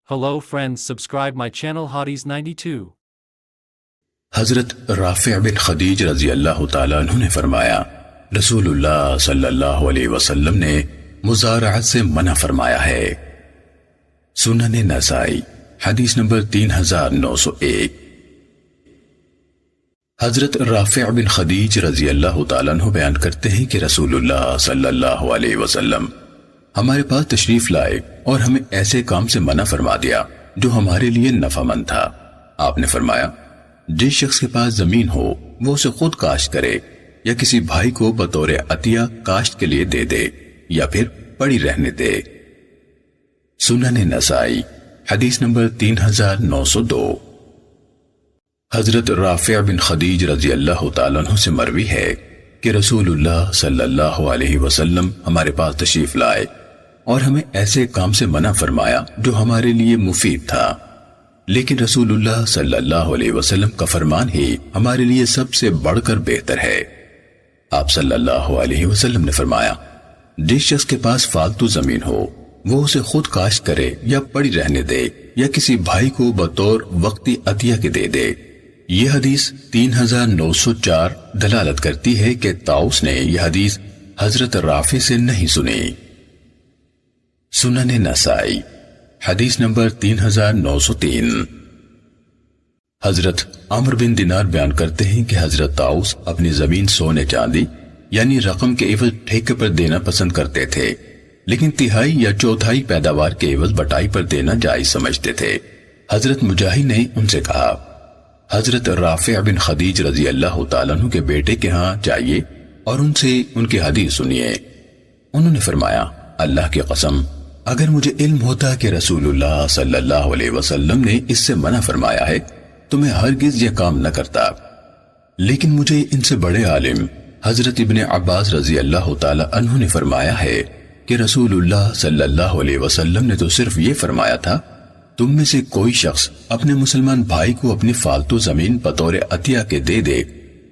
Hello friends, subscribe my channel Hotties 92. حضرت رافع بن خدیج رضی اللہ تعالیٰ عنہ نے فرمایا رسول اللہ صلی اللہ علیہ وسلم نے مزارعت سے منع فرمایا ہے۔ سنن نسائی حدیث نمبر 3901۔ حضرت رافع بن خدیج رضی اللہ تعالیٰ عنہ بیان کرتے ہیں کہ رسول اللہ صلی اللہ علیہ وسلم ہمارے پاس تشریف لائے اور ہمیں ایسے کام سے منع فرما دیا جو ہمارے لیے نفع مند تھا۔ آپ نے فرمایا جس شخص کے پاس زمین ہو وہ اسے خود کاشت کرے یا کسی بھائی کو بطور عطیہ کاشت کے لیے دے دے یا پھر پڑی رہنے دے۔ سنن نسائی حدیث نمبر 3902۔ حضرت رافع بن خدیج رضی اللہ تعالیٰ عنہ سے مروی ہے کہ رسول اللہ صلی اللہ علیہ وسلم ہمارے پاس تشریف لائے اور ہمیں ایسے کام سے منع فرمایا جو ہمارے لیے مفید تھا، لیکن رسول اللہ صلی اللہ علیہ وسلم کا فرمان ہی ہمارے لیے سب سے بڑھ کر بہتر ہے۔ آپ صلی اللہ علیہ وسلم نے فرمایا جس شخص کے پاس فالتو زمین ہو وہ اسے خود کاشت کرے یا پڑی رہنے دے یا کسی بھائی کو بطور وقتی عطیہ کے دے دے۔ یہ حدیث 3904 دلالت کرتی ہے کہ طاؤس نے یہ حدیث حضرت رافع سے نہیں سنی۔ سنن نسائی حدیث نمبر 3903۔ حضرت عمر بن دینار بیان کرتے ہیں کہ حضرت طاؤس اپنی زمین سونے چاندی یعنی رقم کے عوض ٹھیکے پر دینا پسند کرتے تھے، لیکن تہائی یا چوتھائی پیداوار کے عوض بٹائی پر دینا جائز سمجھتے تھے۔ حضرت مجاہد نے ان سے کہا حضرت رافع بن خدیج رضی اللہ تعالیٰ عنہ کے بیٹے کے ہاں جائیے اور ان سے ان کی حدیث سنیے۔ انہوں نے فرمایا اللہ کی قسم اگر مجھے علم ہوتا کہ رسول اللہ صلی اللہ علیہ وسلم نے اس سے منع فرمایا ہے تو میں ہرگز یہ کام نہ کرتا، لیکن مجھے ان سے بڑے عالم حضرت ابن عباس رضی اللہ تعالی عنہ نے فرمایا ہے کہ رسول اللہ صلی اللہ علیہ وسلم نے تو صرف یہ فرمایا تھا تم میں سے کوئی شخص اپنے مسلمان بھائی کو اپنی فالتو زمین بطور عطیہ کے دے دے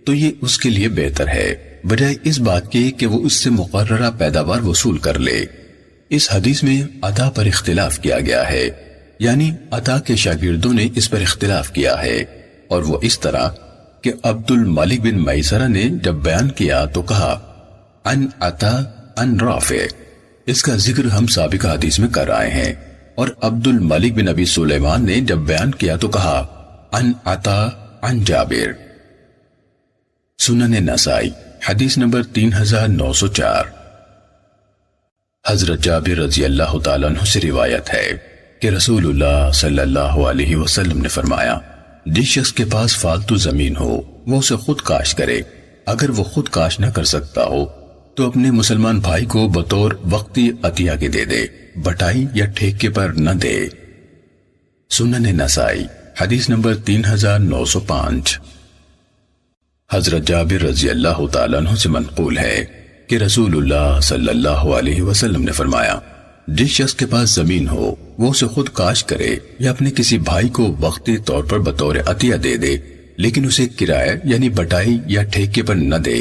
تو یہ اس کے لیے بہتر ہے بجائے اس بات کے کہ وہ اس سے مقررہ پیداوار وصول کر لے۔ اس حدیث میں عطا پر اختلاف کیا گیا ہے، یعنی عطا کے شاگردوں نے اس پر اختلاف کیا ہے، اور وہ اس طرح کہ عبد الملک بن میسرہ نے جب بیان کیا تو کہا ان عطا ان رافع، اس کا ذکر ہم سابقہ حدیث میں کر آئے ہیں، اور عبد الملک بن ابی سلیمان نے جب بیان کیا تو کہا ان عطا ان جابر۔ سنن نسائی حدیث نمبر 3904۔ حضرت جابر رضی اللہ تعالیٰ عنہ سے روایت ہے کہ رسول اللہ صلی اللہ علیہ وسلم نے فرمایا جس شخص کے پاس فالتو زمین ہو وہ اسے خود کاشت کرے، اگر وہ خود کاشت نہ کر سکتا ہو تو اپنے مسلمان بھائی کو بطور وقتی عطیہ کے دے دے، بٹائی یا ٹھیکے پر نہ دے۔ سنن نسائی حدیث نمبر 3905۔ حضرت جابر رضی اللہ تعالیٰ عنہ سے منقول ہے کہ رسول اللہ صلی اللہ علیہ وسلم نے فرمایا جس شخص کے پاس زمین ہو وہ اسے خود کاشت کرے یا اپنے کسی بھائی کو وقتی طور پر بطور عطیہ دے دے، لیکن اسے کرایہ یعنی بٹائی یا ٹھیکے پر نہ دے۔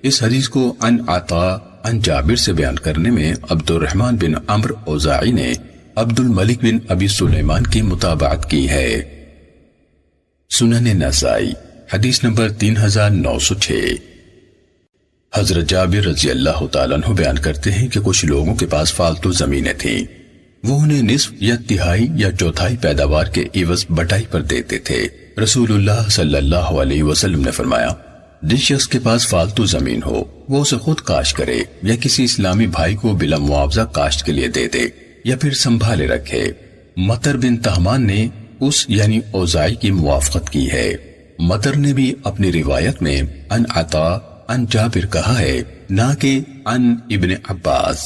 اس حدیث کو ان عطا ان جابر سے بیان کرنے میں عبد الرحمن بن عمرو اوزاعی نے عبد الملک بن ابی سلیمان کی متابعت کی ہے۔ سنن نسائی حدیث نمبر 3906۔ حضرت جابر رضی اللہ تعالیٰ عنہ بیان کرتے ہیں کہ کچھ لوگوں کے پاس فالتو زمینیں تھیں، وہ انہیں نصف یا تہائی یا چوتھائی پیداوار کے عوض بٹائی پر دیتے تھے۔ رسول اللہ صلی اللہ علیہ وسلم نے فرمایا جس شخص کے پاس فالتو زمین ہو وہ اسے خود کاشت کرے یا کسی اسلامی بھائی کو بلا معاوضہ کاشت کے لیے دے دے یا پھر سنبھالے رکھے۔ مطر بن تہمان نے اس یعنی اوزاعی کی موافقت کی ہے۔ مطر نے بھی اپنی روایت میں ان عطا ان جابر کہا ہے نہ کہ ان ابن عباس۔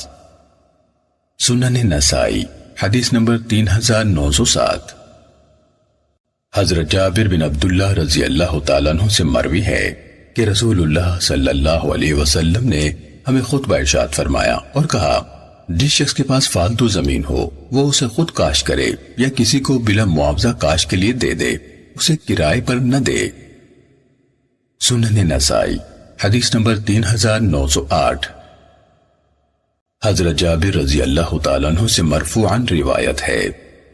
سنن نسائی حدیث نمبر 3907۔ حضرت جابر بن عبداللہ رضی اللہ تعالیٰ عنہ سے مروی ہے کہ رسول اللہ صلی اللہ علیہ وسلم نے ہمیں خطبہ ارشاد فرمایا اور کہا جس شخص کے پاس فالتو زمین ہو وہ اسے خود کاشت کرے یا کسی کو بلا معاوضہ کاشت کے لیے دے دے، اسے کرائے پر نہ دے۔ سنن نسائی حدیث نمبر 3908۔ حضرت جابر رضی اللہ تعالیٰ عنہ سے مرفوعاً روایت ہے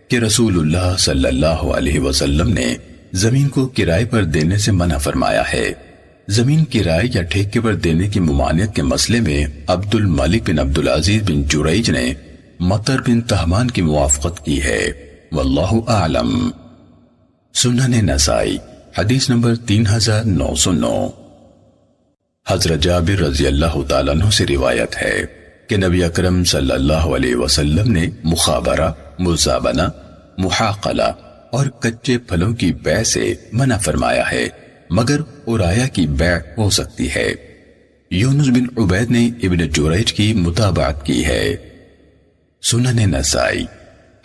کہ رسول اللہ صلی اللہ علیہ وسلم نے زمین کو کرائے پر دینے سے منع فرمایا ہے۔ زمین کرائے یا ٹھیکے پر دینے کی ممانعت کے مسئلے میں عبد الملک بن عبد العزیز بن جریج نے مطر بن تہمان کی موافقت کی ہے۔ واللہ اعلم۔ سنن نسائی حدیث نمبر 3909۔ حضرت جابر رضی اللہ تعالیٰ عنہ سے روایت ہے کہ نبی اکرم صلی اللہ علیہ وسلم نے مخابرہ، مزابنہ، محاقلہ اور کچے پھلوں کی بیع سے منع فرمایا ہے، مگر ارایا کی بیع ہو سکتی ہے۔ یونس بن عبید نے ابن جریج کی متابعت کی ہے۔ سنن نسائی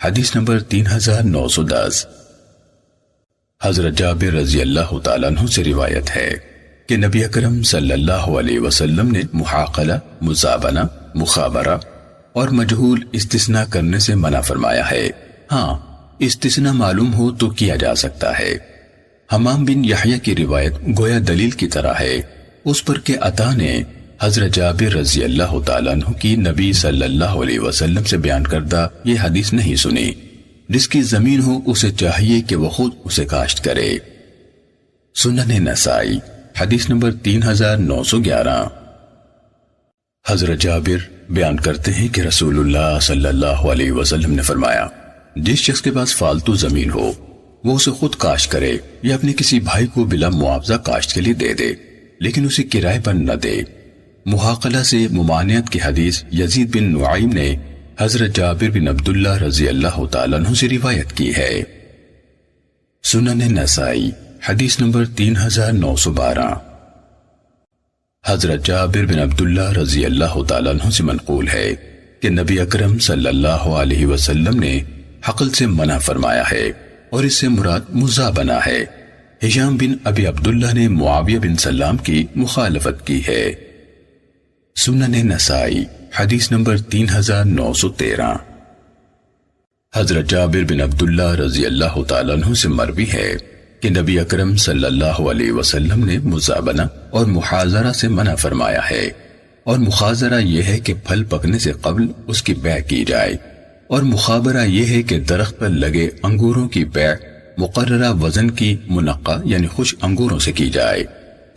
حدیث نمبر 3910۔ حضرت جابر رضی اللہ تعالیٰ عنہ سے روایت ہے کہ نبی اکرم صلی اللہ علیہ وسلم نے محاقلہ، مزابنہ، مخابرہ اور مجہول استثناء کرنے سے منع فرمایا ہے۔ ہاں، استثناء معلوم ہو تو کیا جا سکتا ہے۔ حمام بن یحییٰ کی روایت گویا دلیل کی طرح ہے، اس پر کہ عطا نے حضرت جابر رضی اللہ تعالیٰ عنہ کی نبی صلی اللہ علیہ وسلم سے بیان کردہ یہ حدیث نہیں سنی۔ جس کی زمین ہو اسے چاہیے کہ وہ خود اسے کاشت کرے۔ سنن نسائی حدیث نمبر 3911۔ حضرت جابر بیان کرتے ہیں کہ رسول اللہ صلی اللہ علیہ وسلم نے فرمایا، جس شخص کے پاس فالتو زمین ہو وہ اسے خود کاشت کرے یا اپنے کسی بھائی کو بلا معاوضہ کاشت کے لیے دے دے، لیکن اسے کرائے پر نہ دے۔ محاقلہ سے ممانعت کی حدیث یزید بن نعیم نے حضرت جابر بن عبداللہ رضی اللہ تعالیٰ عنہ سے روایت کی ہے۔ سنن نسائی حدیث نمبر 3912۔ حضرت جابر بن عبداللہ رضی اللہ تعالیٰ عنہ سے منقول ہے کہ نبی اکرم صلی اللہ علیہ وسلم نے حقل سے منع فرمایا ہے، اور اس سے مراد مزابنہ ہے۔ ہشام بن ابی عبداللہ نے معاویہ بن سلام کی مخالفت کی ہے۔ سنن نسائی حدیث نمبر 3913۔ حضرت جابر بن عبداللہ رضی اللہ تعالیٰ عنہ سے مروی ہے کہ نبی اکرم صلی اللہ علیہ وسلم نے مزابنہ اور محاذرہ سے منع فرمایا ہے، اور محاذرہ یہ ہے کہ پھل پکنے سے قبل اس کی بیع کی جائے، اور مخابرہ یہ ہے کہ درخت پر لگے انگوروں کی بیع مقررہ وزن کی منقع یعنی خوش انگوروں سے کی جائے۔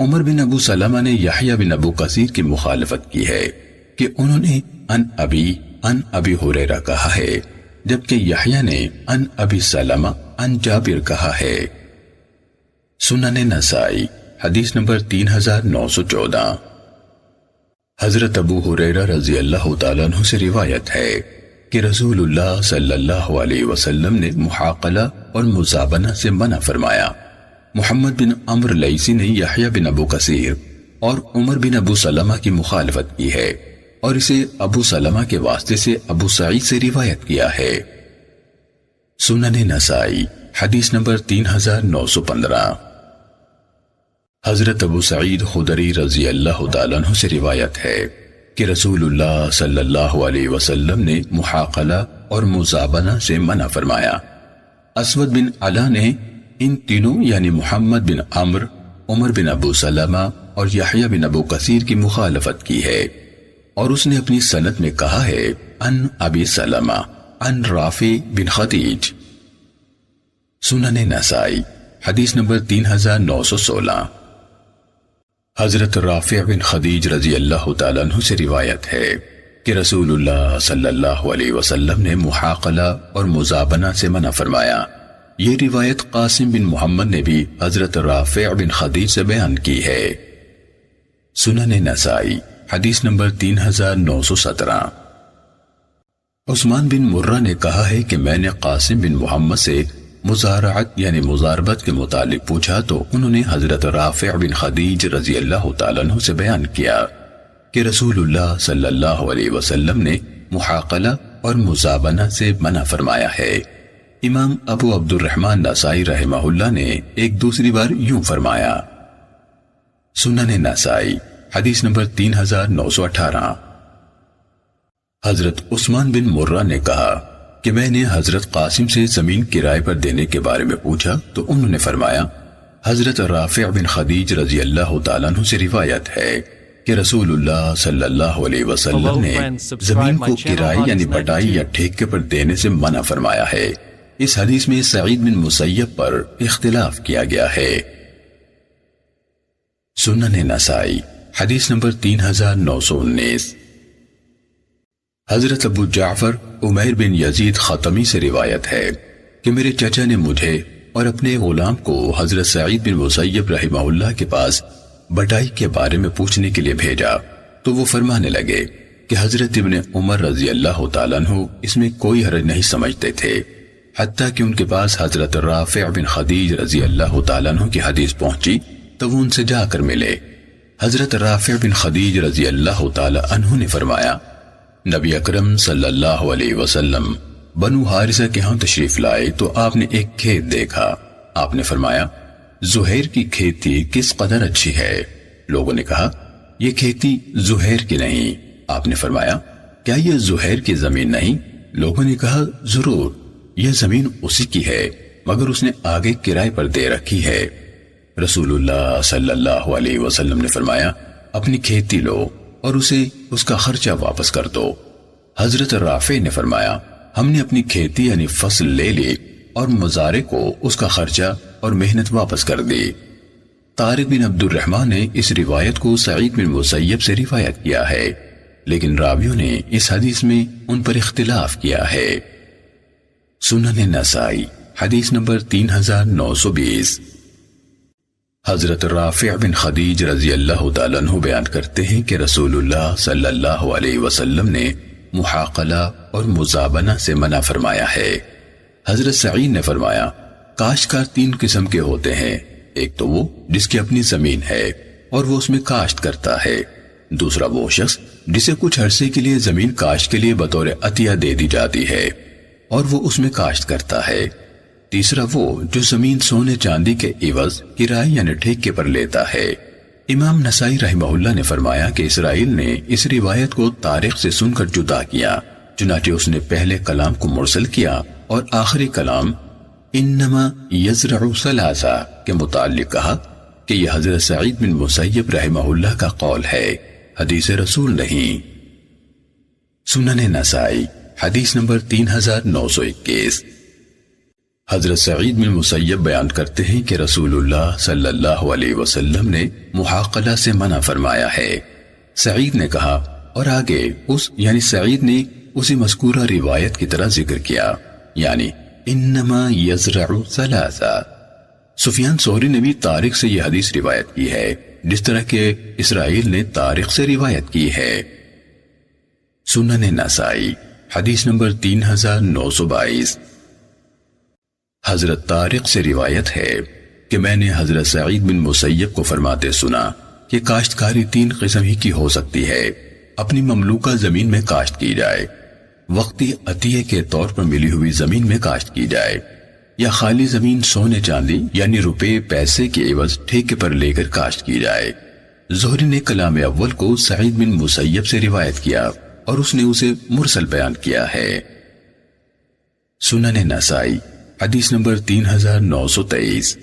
عمر بن ابو سلمہ نے یحییٰ بن ابو کثیر کی مخالفت کی ہے کہ انہوں نے ان ابی ہریرہ کہا ہے، جبکہ یحییٰ نے ان ابی سلمہ ان جابر کہا ہے۔ سنن نسائی حدیث نمبر 3914۔ حضرت ابو ہریرہ رضی اللہ تعالیٰ عنہ سے روایت ہے کہ رسول اللہ صلی اللہ علیہ وسلم نے محاقلہ اور مزابنہ سے منع فرمایا۔ محمد بن عمرو لیثی نے یحییٰ بن ابو کثیر اور عمر بن ابو سلمہ کی مخالفت کی ہے، اور اسے ابو سلمہ کے واسطے سے ابو سعید سے روایت کیا ہے۔ سنن نسائی حدیث نمبر 3915۔ حضرت ابو سعید خدری رضی اللہ تعالیٰ عنہ سے روایت ہے کہ رسول اللہ صلی اللہ علیہ وسلم نے محاقلہ اور مزابنہ سے منع فرمایا۔ اسود بن علا نے ان تینوں یعنی محمد بن عمرو، عمر بن ابو سلمہ اور یحییٰ بن ابو کثیر کی مخالفت کی ہے، اور اس نے اپنی سند میں کہا ہے ان ابی سلمہ ان رافع بن خدیج۔ سنن نسائی حدیث نمبر 3916۔ حضرت رافع بن خدیج رضی اللہ تعالیٰ عنہ سے روایت ہے کہ رسول اللہ صلی اللہ علیہ وسلم نے محاقلہ اور مزابنہ سے منع فرمایا۔ یہ روایت قاسم بن محمد نے بھی حضرت رافع بن خدیج سے بیان کی ہے۔ سنن نسائی حدیث نمبر 3917۔ عثمان بن مرہ نے کہا ہے کہ میں نے قاسم بن محمد سے مزارعت یعنی مزاربت کے متعلق پوچھا تو انہوں نے حضرت رافع بن خدیج رضی اللہ تعالیٰ عنہ سے بیان کیا کہ رسول اللہ صلی اللہ علیہ وسلم نے محاقلہ اور مزابنہ سے منع فرمایا ہے۔ امام ابو عبد الرحمن نسائی رحمہ اللہ نے ایک دوسری بار یوں فرمایا۔ سنن نسائی حدیث نمبر 3918۔ حضرت عثمان بن مرہ نے کہا کہ میں نے حضرت قاسم سے زمین کرائے پر دینے کے بارے میں پوچھا تو انہوں نے فرمایا حضرت رافع بن خدیج رضی اللہ تعالیٰ عنہ سے روایت ہے کہ رسول اللہ صلی اللہ علیہ وسلم نے زمین کو کرائے یعنی بٹائی یا ٹھیکے پر دینے سے منع فرمایا ہے، اس حدیث میں سعید بن مسیب پر اختلاف کیا گیا ہے۔ سنن نسائی حدیث نمبر 3919۔ حضرت ابو جعفر عمیر بن یزید خاتمی سے روایت ہے کہ میرے چچا نے مجھے اور اپنے غلام کو حضرت سعید بن مسیب رحمہ اللہ کے پاس بٹائی کے بارے میں پوچھنے کے لیے بھیجا، تو وہ فرمانے لگے کہ حضرت ابن عمر رضی اللہ تعالیٰ عنہ اس میں کوئی حرج نہیں سمجھتے تھے، حتیٰ کہ ان کے پاس حضرت رافع بن خدیج رضی اللہ تعالیٰ عنہ کی حدیث پہنچی تو وہ ان سے جا کر ملے۔ حضرت رافع بن خدیج رضی اللہ تعالیٰ عنہ نے فرمایا، نبی اکرم صلی اللہ علیہ وسلم بنو حارثہ کے ہاں تشریف لائے تو آپ نے ایک کھیت دیکھا۔ آپ نے فرمایا، زہیر کی کھیتی کس قدر اچھی ہے۔ لوگوں نے کہا، یہ کھیتی زہیر کی نہیں۔ آپ نے فرمایا، کیا یہ زہیر کی زمین نہیں؟ لوگوں نے کہا، ضرور، یہ زمین اسی کی ہے، مگر اس نے آگے کرائے پر دے رکھی ہے۔ رسول اللہ صلی اللہ علیہ وسلم نے فرمایا، اپنی کھیتی لو اور اسے اس کا خرچہ واپس کر دو۔ حضرت رافع نے فرمایا، ہم نے اپنی کھیتی یعنی فصل لے لی اور مزارع کو اس کا خرچہ اور محنت واپس کر دی۔ طارق بن عبد الرحمن نے اس روایت کو سعید بن مسیب سے روایت کیا ہے، لیکن راویوں نے اس حدیث میں ان پر اختلاف کیا ہے۔ سنن نسائی حدیث نمبر 3920۔ حضرت رافع بن خدیج رضی اللہ تعالیٰ عنہ بیان کرتے ہیں کہ رسول اللہ صلی اللہ علیہ وسلم نے محاقلہ اور مزابنہ سے منع فرمایا ہے۔ حضرت سعید نے فرمایا، کاشتکار 3 قسم کے ہوتے ہیں، ایک تو وہ جس کی اپنی زمین ہے اور وہ اس میں کاشت کرتا ہے، دوسرا وہ شخص جسے کچھ عرصے کے لیے زمین کاشت کے لیے بطور عطیہ دے دی جاتی ہے اور وہ اس میں کاشت کرتا ہے، تیسرا وہ جو زمین سونے چاندی کے عوض کرائے یعنی ٹھیکے پر لیتا ہے۔ امام نسائی رحمہ اللہ نے فرمایا کہ اسرائیل نے اس روایت کو طارق سے سن کر جدا کیا، چنانچہ اس نے پہلے کلام کو مرسل کیا اور آخری کلام انما یزرع ثلاثا کے متعلق کہا کہ یہ حضرت سعید بن مسیب رحمہ اللہ کا قول ہے، حدیث رسول نہیں۔ سنن نسائی حدیث نمبر 3921۔ حضرت سعید بن مسیب بیان کرتے ہیں کہ رسول اللہ صلی اللہ علیہ وسلم نے محاقلہ سے منع فرمایا ہے۔ سعید نے کہا اور آگے یعنی سعید نے اسی مذکورہ روایت کی طرح ذکر کیا، یعنی انما یزرع ثلاثا۔ سفیان ثوری نے بھی طارق سے یہ حدیث روایت کی ہے، جس طرح کہ اسرائیل نے طارق سے روایت کی ہے۔ سنن نسائی حدیث نمبر 3922۔ حضرت طارق سے روایت ہے کہ میں نے حضرت سعید بن مسیب کو فرماتے سنا کہ کاشتکاری 3 قسم ہی کی ہو سکتی ہے، اپنی مملوکہ زمین میں کاشت کی جائے، وقتی عطیے کے طور پر ملی ہوئی زمین میں کاشت کی جائے، یا خالی زمین سونے چاندی یعنی روپے پیسے کے عوض ٹھیکے پر لے کر کاشت کی جائے۔ زہری نے کلام اول کو سعید بن مسیب سے روایت کیا اور اس نے اسے مرسل بیان کیا ہے۔ سنن نسائی حدیث نمبر 3923۔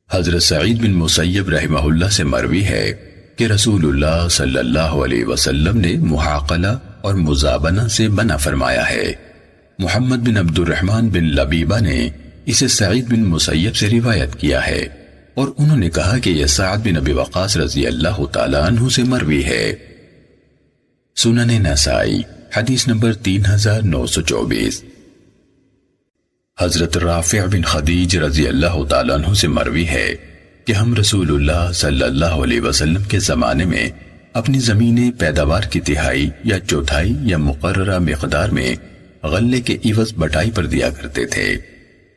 حضرت سعید بن مسیب رحمہ اللہ سے مروی ہے کہ رسول اللہ صلی اللہ علیہ وسلم نے محاقلہ اور مزابنہ سے منع فرمایا ہے۔ محمد بن عبد الرحمن بن لبیبہ نے اسے سعید بن مسیب سے روایت کیا ہے اور انہوں نے کہا کہ یہ سعد بن ابی وقاص رضی اللہ تعالیٰ عنہ سے مروی ہے۔ سنن نسائی حدیث نمبر 3924۔ حضرت رافع بن خدیج رضی اللہ تعالیٰ عنہ سے مروی ہے کہ ہم رسول اللہ صلی اللہ علیہ وسلم کے زمانے میں اپنی زمینیں پیداوار کی تہائی یا چوتھائی یا مقررہ مقدار میں غلے کے عوض بٹائی پر دیا کرتے تھے۔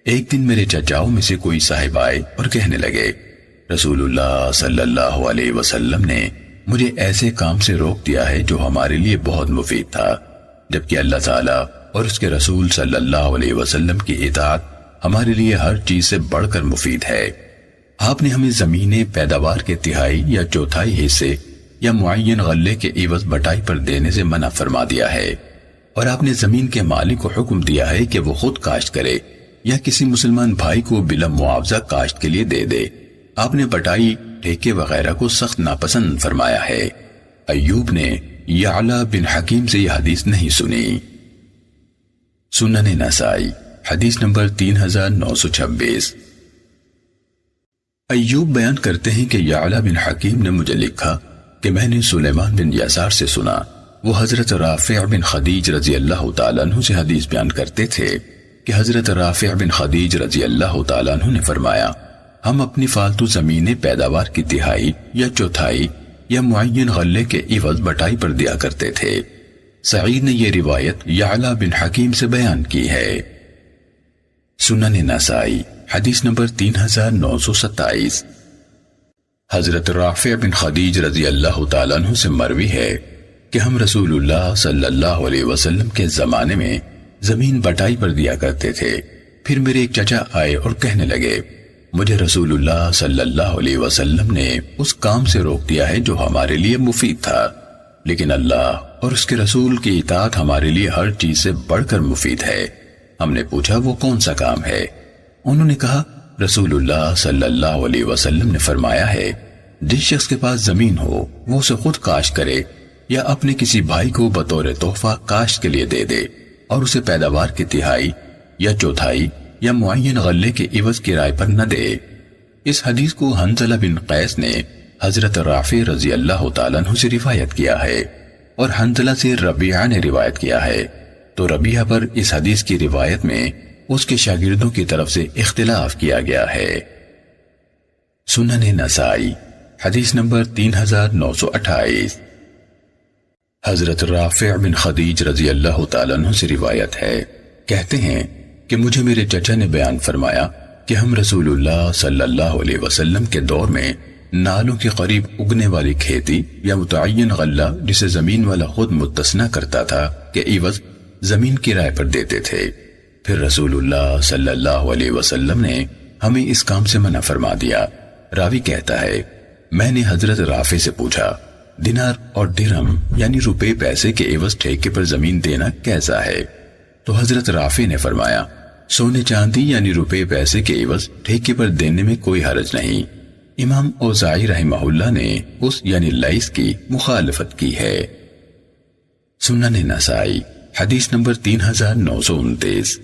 ایک دن میرے چچاؤں میں سے کوئی صاحب آئے اور کہنے لگے، رسول اللہ صلی اللہ علیہ وسلم نے مجھے ایسے کام سے روک دیا ہے جو ہمارے لیے بہت مفید تھا، جبکہ اللہ تعالیٰ اور اس کے رسول صلی اللہ علیہ وسلم کی اطاعت ہمارے لیے ہر چیز سے بڑھ کر مفید ہے۔ آپ نے ہمیں زمینیں پیداوار کے تہائی یا چوتھائی حصے یا معین غلے کے عوض بٹائی پر دینے سے منع فرما دیا ہے، اور آپ نے زمین کے مالک کو حکم دیا ہے کہ وہ خود کاشت کرے یا کسی مسلمان بھائی کو بلا معاوضہ کاشت کے لیے دے دے۔ آپ نے بٹائی، ٹھیکے وغیرہ کو سخت ناپسند فرمایا ہے۔ ایوب نے یعلا بن حکیم سے یہ حدیث نہیں سنی۔ سنن نسائی حدیث نمبر 3926۔ ایوب بیان کرتے ہیں کہ یعلا بن حکیم نے مجھے لکھا کہ میں نے سلیمان بن یسار سے سنا، وہ حضرت رافع بن خدیج رضی اللہ تعالیٰ عنہ سے حدیث بیان کرتے تھے کہ حضرت رافع بن خدیج رضی اللہ تعالیٰ عنہ نے فرمایا، ہم اپنی فالتو زمینیں پیداوار کی تہائی یا چوتھائی یا معین غلے کے عوض بٹائی پر دیا کرتے تھے۔ سعید نے یہ روایت یعلا بن حکیم سے بیان کی ہے۔ سنن نسائی حدیث نمبر 3927۔ حضرت رافع بن خدیج رضی اللہ تعالیٰ عنہ سے مروی ہے کہ ہم رسول اللہ صلی اللہ علیہ وسلم کے زمانے میں زمین بٹائی پر دیا کرتے تھے۔ پھر میرے ایک چچا آئے اور کہنے لگے، مجھے رسول اللہ صلی اللہ علیہ وسلم نے اس کام سے روک دیا ہے جو ہمارے لیے مفید تھا، لیکن اللہ اور اس کے رسول کی اطاعت ہمارے لیے ہر چیز سے بڑھ کر مفید ہے۔ ہم نے پوچھا وہ کون سا کام ہے؟ انہوں نے کہا رسول اللہ صلی اللہ علیہ وسلم نے فرمایا ہے، جس شخص کے پاس زمین ہو وہ اسے خود کاشت کرے یا اپنے کسی بھائی کو بطور تحفہ کاشت کے لیے دے دے اور اسے پیداوار کی تہائی یا چوتھائی یا معین غلے کے عوض کرائے پر نہ دے۔ اس حدیث کو حنظلہ بن قیس نے حضرت رافع رضی اللہ تعالیٰ عنہ سے روایت کیا ہے اور حنظلہ سے ربیعہ نے روایت کیا ہے، تو ربیعہ پر اس حدیث کی روایت میں اس کے شاگردوں کی طرف سے اختلاف کیا گیا ہے۔ سنن نسائی حدیث نمبر 3928۔ حضرت رافع بن خدیج رضی اللہ تعالیٰ عنہ سے روایت ہے، کہتے ہیں کہ مجھے میرے چچا نے بیان فرمایا کہ ہم رسول اللہ صلی اللہ علیہ وسلم کے دور میں نالوں کے قریب اگنے والی کھیتی یا متعین غلہ جسے زمین والا خود متصنع کرتا تھا کہ عوض زمین کرائے پر دیتے تھے۔ پھر رسول اللہ صلی اللہ علیہ وسلم نے ہمیں اس کام سے منع فرما دیا۔ راوی کہتا ہے، میں نے حضرت رافع سے پوچھا، دینار اور درہم یعنی روپے پیسے کے عوض ٹھیکے پر زمین دینا کیسا ہے؟ تو حضرت رافع نے فرمایا، سونے چاندی یعنی روپے پیسے کے عوض ٹھیکے پر دینے میں کوئی حرج نہیں۔ امام اوزاعی رحمہ اللہ نے اس یعنی لیث کی مخالفت کی ہے۔ سنن نسائی حدیث نمبر 3929۔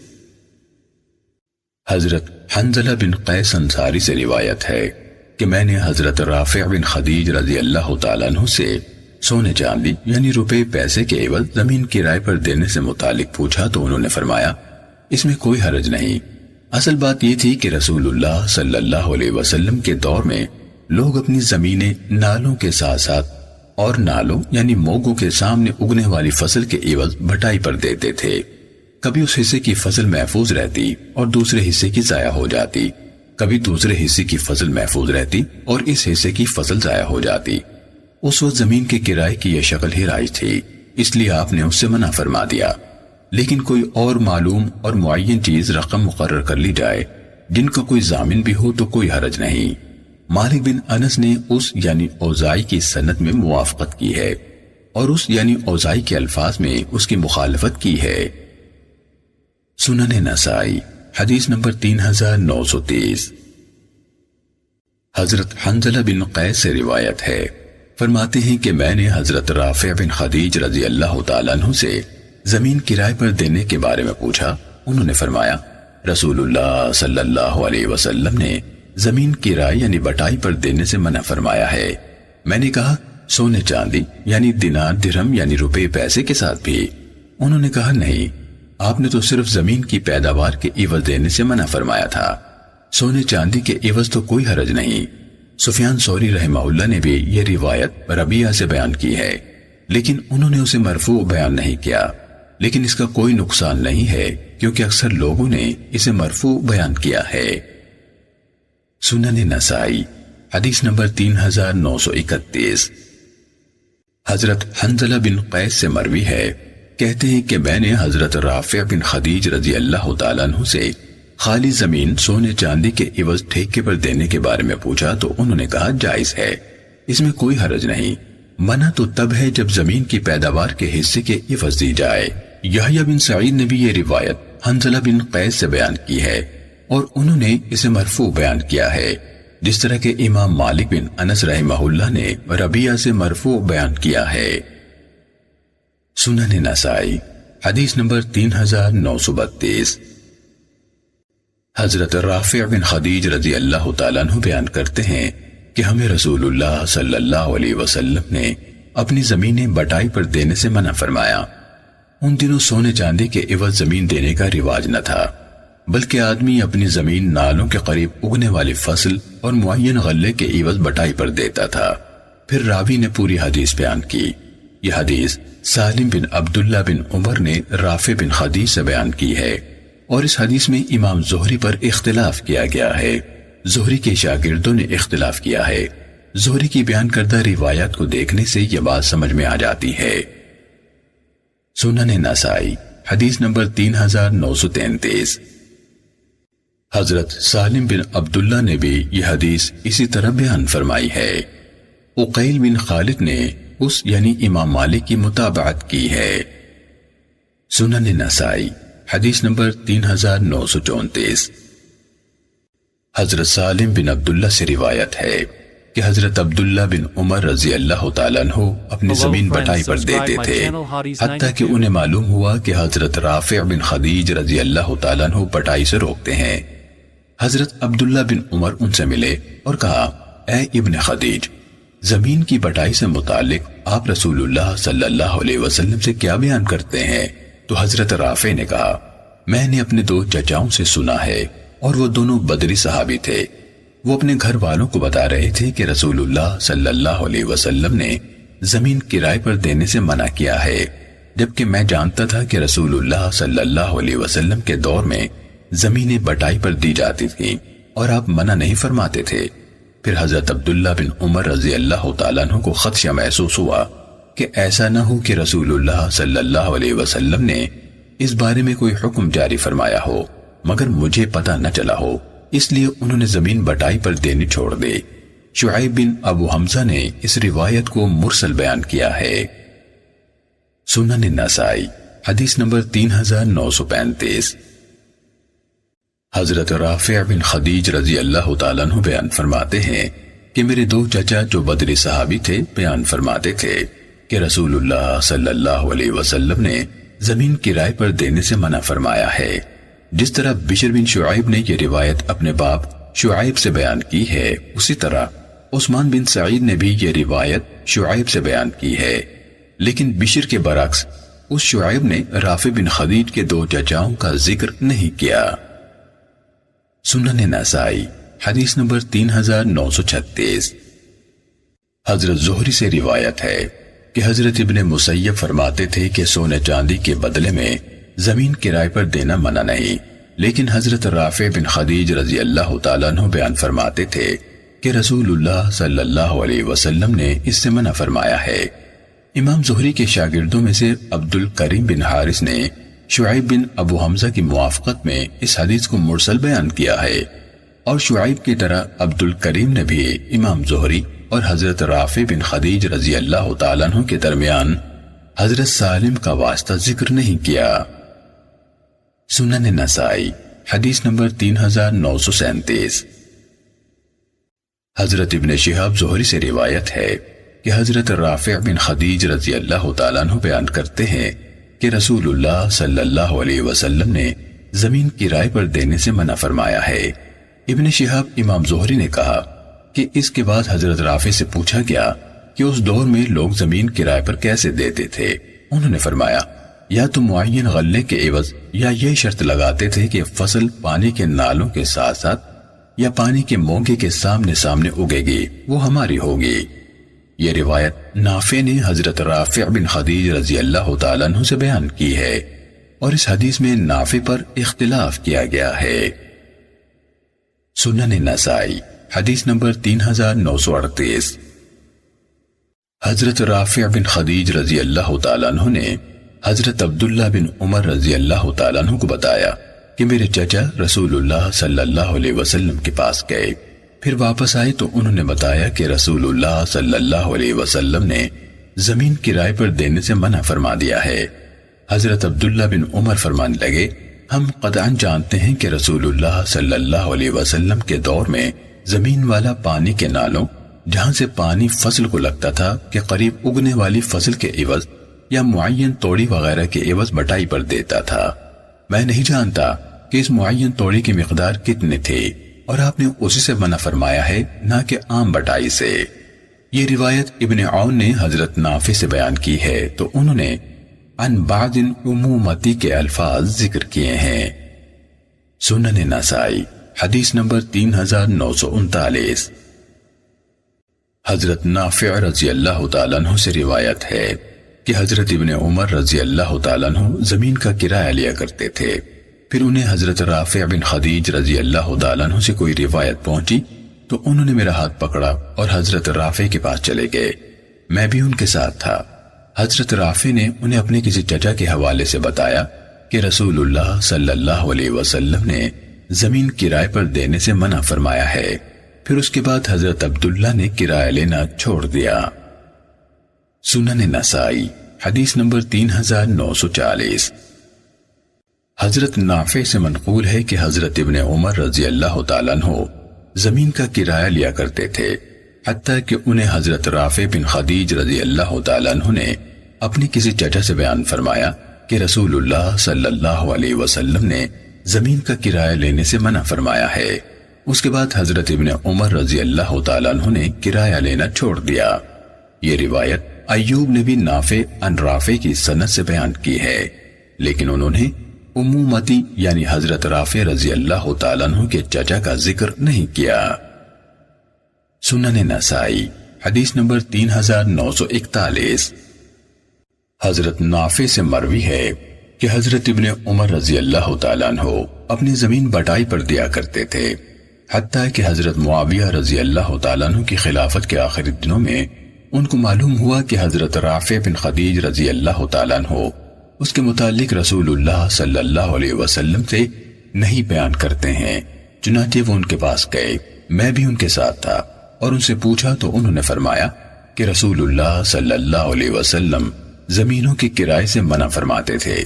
حضرت حنظلہ بن قیس انصاری سے روایت ہے کہ میں نے حضرت رافع بن خدیج رضی اللہ تعالیٰ عنہ سے سونے چاندی یعنی روپے پیسے کے عوض زمین کرائے پر دینے سے متعلق پوچھا تو انہوں نے فرمایا، اس میں کوئی حرج نہیں۔ اصل بات یہ تھی کہ رسول اللہ صلی اللہ علیہ وسلم کے دور میں لوگ اپنی زمینیں نالوں کے ساتھ ساتھ اور نالوں یعنی موگوں کے سامنے اگنے والی فصل کے عوض بٹائی پر دیتے تھے۔ کبھی اس حصے کی فصل محفوظ رہتی اور دوسرے حصے کی ضائع ہو جاتی، کبھی دوسرے حصے کی فصل محفوظ رہتی اور اس حصے کی فصل ضائع ہو جاتی۔ اس وقت زمین کے کرائے کی یہ شکل ہی رائج تھی، اس لیے آپ نے اس سے منع فرما دیا۔ لیکن کوئی اور معلوم اور معین چیز رقم مقرر کر لی جائے جن کا کوئی ضامن بھی ہو تو کوئی حرج نہیں۔ مالک بن انس نے اس یعنی اوزاعی کی سند میں موافقت کی ہے اور اس یعنی اوزاعی کے الفاظ میں اس کی مخالفت کی ہے۔ سنن نسائی حدیث نمبر 3930۔ حضرت حنظلہ بن قیس سے روایت ہے، فرماتے ہیں کہ میں نے حضرت رافع بن خدیج رضی اللہ تعالیٰ عنہ سے زمین کرائے پر دینے کے بارے میں پوچھا۔ انہوں نے فرمایا، رسول اللہ صلی اللہ علیہ وسلم نے زمین کرائے یعنی بٹائی پر دینے سے منع فرمایا ہے۔ میں نے کہا، سونے چاندی یعنی دینار درہم یعنی روپے پیسے کے ساتھ بھی؟ انہوں نے کہا، نہیں، آپ نے تو صرف زمین کی پیداوار کے عوض دینے سے منع فرمایا تھا، سونے چاندی کے عوض تو کوئی حرج نہیں۔ سفیان ثوری رحمہ اللہ نے بھی یہ روایت ربیعہ سے بیان کی ہے، لیکن انہوں نے اسے مرفوع بیان نہیں کیا، لیکن اس کا کوئی نقصان نہیں ہے کیونکہ اکثر لوگوں نے اسے مرفوع بیان کیا ہے۔ سنن نسائی حدیث نمبر 3931۔ حضرت حنظلہ بن قیس سے مروی ہے، کہتے ہیں کہ میں نے حضرت رافع بن خدیج رضی اللہ تعالیٰ عنہ سے خالی زمین سونے چاندی کے عوض ٹھیکے پر دینے کے بارے میں پوچھا تو انہوں نے کہا، جائز ہے، اس میں کوئی حرج نہیں۔ منع تو تب ہے جب زمین کی پیداوار کے حصے کے عوض دی جائے۔ یحییٰ بن سعید نے بھی یہ روایت حنظلہ بن قیس سے بیان کی ہے اور انہوں نے اسے مرفوع بیان کیا ہے، جس طرح کہ امام مالک بن انس رحمہ اللہ نے ربیعہ سے مرفوع بیان کیا ہے۔ سنن نسائی حدیث نمبر 3932۔ حضرت رافع بن خدیج رضی اللہ تعالیٰ عنہ بیان کرتے ہیں کہ ہمیں رسول اللہ صلی اللہ علیہ وسلم نے اپنی زمینیں بٹائی پر دینے سے منع فرمایا۔ ان دنوں سونے چاندی کے عوض زمین دینے کا رواج نہ تھا، بلکہ آدمی اپنی زمین نالوں کے قریب اگنے والی فصل اور معین غلے کے عوض بٹائی پر دیتا تھا۔ پھر راوی نے پوری حدیث بیان کی۔ یہ حدیث سالم بن عبداللہ بن عمر نے رافع بن خدیج سے بیان کی ہے، اور اس حدیث میں امام زہری پر اختلاف کیا گیا ہے۔ زہری کے شاگردوں نے اختلاف کیا ہے۔ زہری کی بیان کردہ روایات کو دیکھنے سے یہ بات سمجھ میں آ جاتی ہے۔ سنن نسائی حدیث نمبر 3933۔ حضرت سالم بن عبداللہ نے بھی یہ حدیث اسی طرح بیان فرمائی ہے۔ عقیل بن خالد نے اس یعنی امام مالک کی متابعت کی ہے۔ سنن نسائی حدیث نمبر 3934۔ حضرت سالم بن عبداللہ سے روایت ہے کہ حضرت عبداللہ بن عمر رضی اللہ تعالیٰ عنہ اپنی زمین بٹائی پر دیتے تھے، حتیٰ کہ انہیں معلوم ہوا کہ حضرت رافع بن خدیج رضی اللہ تعالیٰ عنہ بٹائی سے روکتے ہیں۔ حضرت عبداللہ بن عمر ان سے ملے اور کہا، اے ابن خدیج، زمین کی بٹائی سے متعلق آپ رسول اللہ صلی اللہ علیہ وسلم سے کیا بیان کرتے ہیں؟ تو حضرت رافع نے کہا، میں نے اپنے 2 چچاؤں سے سنا ہے، اور وہ دونوں بدری صحابی تھے۔ وہ اپنے گھر والوں کو بتا رہے تھے کہ رسول اللہ صلی اللہ علیہ وسلم نے زمین کرائے پر دینے سے منع کیا ہے، جبکہ میں جانتا تھا کہ رسول اللہ صلی اللہ علیہ وسلم کے دور میں زمینیں بٹائی پر دی جاتی تھیں اور آپ منع نہیں فرماتے تھے۔ پھر حضرت عبداللہ بن عمر رضی اللہ تعالیٰ عنہ کو خدشہ محسوس ہوا کہ ایسا نہ ہو کہ رسول اللہ صلی اللہ علیہ وسلم نے اس بارے میں کوئی حکم جاری فرمایا ہو مگر مجھے پتہ نہ چلا ہو، اس لیے انہوں نے زمین بٹائی پر دینی چھوڑ دی۔ شعیب بن ابو حمزہ نے اس روایت کو مرسل بیان کیا ہے۔ سنن نسائی حدیث نمبر 3935۔ حضرت رافع بن خدیج رضی اللہ تعالیٰ عنہ بیان فرماتے ہیں کہ میرے 2 چچا جو بدری صحابی تھے بیان فرماتے تھے کہ رسول اللہ صلی اللہ علیہ وسلم نے زمین کرائے پر دینے سے منع فرمایا ہے۔ جس طرح بشر بن شعیب نے یہ روایت اپنے باپ شعیب سے بیان کی ہے، اسی طرح عثمان بن سعید نے بھی یہ روایت شعیب سے بیان کی ہے، لیکن بشر کے برعکس اس شعیب نے رافع بن خدیج کے 2 چچاؤں کا ذکر نہیں کیا۔ سنن نسائی حدیث نمبر 3936۔ حضرت زہری سے روایت ہے کہ حضرت ابن مسیب فرماتے تھے کہ سونے چاندی کے بدلے میں زمین کرائے پر دینا منع نہیں، لیکن حضرت رافع بن خدیج رضی اللہ تعالیٰ عنہ بیان فرماتے تھے کہ رسول اللہ صلی اللہ علیہ وسلم نے اس سے منع فرمایا ہے۔ امام زہری کے شاگردوں میں سے عبد الکریم بن حارث نے شعیب بن ابو حمزہ کی موافقت میں اس حدیث کو مرسل بیان کیا ہے، اور شعیب کی طرح عبد الکریم نے بھی امام زہری اور حضرت رافع بن خدیج رضی اللہ تعالیٰ عنہ کے درمیان حضرت سالم کا واسطہ ذکر نہیں کیا۔ سنن نسائی حدیث نمبر 3937۔ حضرت ابن شہاب زہری سے روایت ہے کہ حضرت رافع بن خدیج رضی اللہ تعالیٰ عنہ بیان کرتے ہیں کہ رسول اللہ صلی اللہ علیہ وسلم نے زمین کرائے پر دینے سے منع فرمایا ہے۔ ابن شہاب امام زہری نے کہا کہ اس کے بعد حضرت رافع سے پوچھا گیا کہ اس دور میں لوگ زمین کرائے پر کیسے دیتے تھے؟ انہوں نے فرمایا، یا تو معین غلے کے عوض یا یہ شرط لگاتے تھے کہ فصل پانی کے نالوں کے ساتھ ساتھ یا پانی کے موگے کے سامنے سامنے اگے گی، وہ ہماری ہوگی۔ یہ روایت نافع نے حضرت رافع بن خدیج رضی اللہ تعالیٰ عنہ سے بیان کی ہے، اور اس حدیث میں نافع پر اختلاف کیا گیا ہے۔ سنن نسائی حدیث نمبر 3938۔ حضرت رافع بن خدیج رضی اللہ تعالیٰ عنہ نے حضرت عبداللہ بن عمر رضی اللہ تعالیٰ عنہ کو بتایا کہ میرے چچا رسول اللہ صلی اللہ علیہ وسلم کے پاس گئے، پھر واپس آئے تو انہوں نے بتایا کہ رسول اللہ صلی اللہ علیہ وسلم نے زمین کرائے پر دینے سے منع فرما دیا ہے۔ حضرت عبداللہ بن عمر فرمانے لگے، ہم قطعاً جانتے ہیں کہ رسول اللہ صلی اللہ علیہ وسلم کے دور میں زمین والا پانی کے نالوں جہاں سے پانی فصل کو لگتا تھا کہ قریب اگنے والی فصل کے عوض یا معین توڑی وغیرہ کے عوض بٹائی پر دیتا تھا۔ میں نہیں جانتا کہ اس معین توڑے کی مقدار کتنی تھی، اور آپ نے اسی سے منع فرمایا ہے، نہ کہ عام بٹائی سے۔ یہ روایت ابن عون نے حضرت نافع سے بیان کی ہے، تو انہوں نے عن بعض عمومتی کے الفاظ ذکر کیے ہیں۔ سنن نسائی حدیث نمبر 3939۔ حضرت نافع رضی اللہ تعالیٰ عنہ سے روایت ہے کہ حضرت ابن عمر رضی اللہ تعالیٰ عنہ زمین کا کرایہ لیا کرتے تھے۔ پھر انہیں حضرت رافع بن خدیج رضی اللہ تعالیٰ عنہ سے کوئی روایت پہنچی تو انہوں نے میرا ہاتھ پکڑا اور حضرت رافع کے پاس چلے گئے۔ میں بھی ان کے ساتھ تھا۔ حضرت رافع نے انہیں اپنے کسی چچا کے حوالے سے بتایا کہ رسول اللہ صلی اللہ علیہ وسلم نے زمین کرائے پر دینے سے منع فرمایا ہے۔ پھر اس کے بعد حضرت عبداللہ نے کرایہ لینا چھوڑ دیا۔ سنن نسائی حدیث نمبر 3940۔ حضرت نافع سے منقول ہے کہ حضرت ابن عمر رضی اللہ تعالیٰ عنہ زمین کا کرایہ لیا کرتے تھے، حتیٰ کہ انہیں حضرت رافع بن خدیج رضی اللہ تعالیٰ عنہ نے اپنی کسی چچا سے بیان فرمایا کہ رسول اللہ صلی اللہ علیہ وسلم نے زمین کا کرایہ لینے سے منع فرمایا ہے۔ اس کے بعد حضرت ابن عمر رضی اللہ تعالیٰ عنہ نے کرایہ لینا چھوڑ دیا۔ یہ روایت ایوب نے بھی نافع عن رافع کی سند سے بیان کی ہے، لیکن انہوں نے عمومتی یعنی حضرت رافع رضی اللہ تعالیٰ عنہ کے چچا کا ذکر نہیں کیا۔ سنن نسائی حدیث نمبر 3941۔ حضرت نافع سے مروی ہے کہ حضرت ابن عمر رضی اللہ تعالیٰ عنہ اپنی زمین بٹائی پر دیا کرتے تھے، حتیٰ کہ حضرت معاویہ رضی اللہ تعالیٰ عنہ کی خلافت کے آخری دنوں میں ان کو معلوم ہوا کہ حضرت رافع بن خدیج رضی اللہ تعالیٰ عنہ اس کے متعلق رسول اللہ صلی اللہ علیہ وسلم سے نہیں بیان کرتے ہیں۔ چنانچہ وہ ان کے پاس گئے، میں بھی ان کے ساتھ تھا، اور ان سے پوچھا تو انہوں نے فرمایا کہ رسول اللہ صلی اللہ علیہ وسلم زمینوں کے کرائے سے منع فرماتے تھے،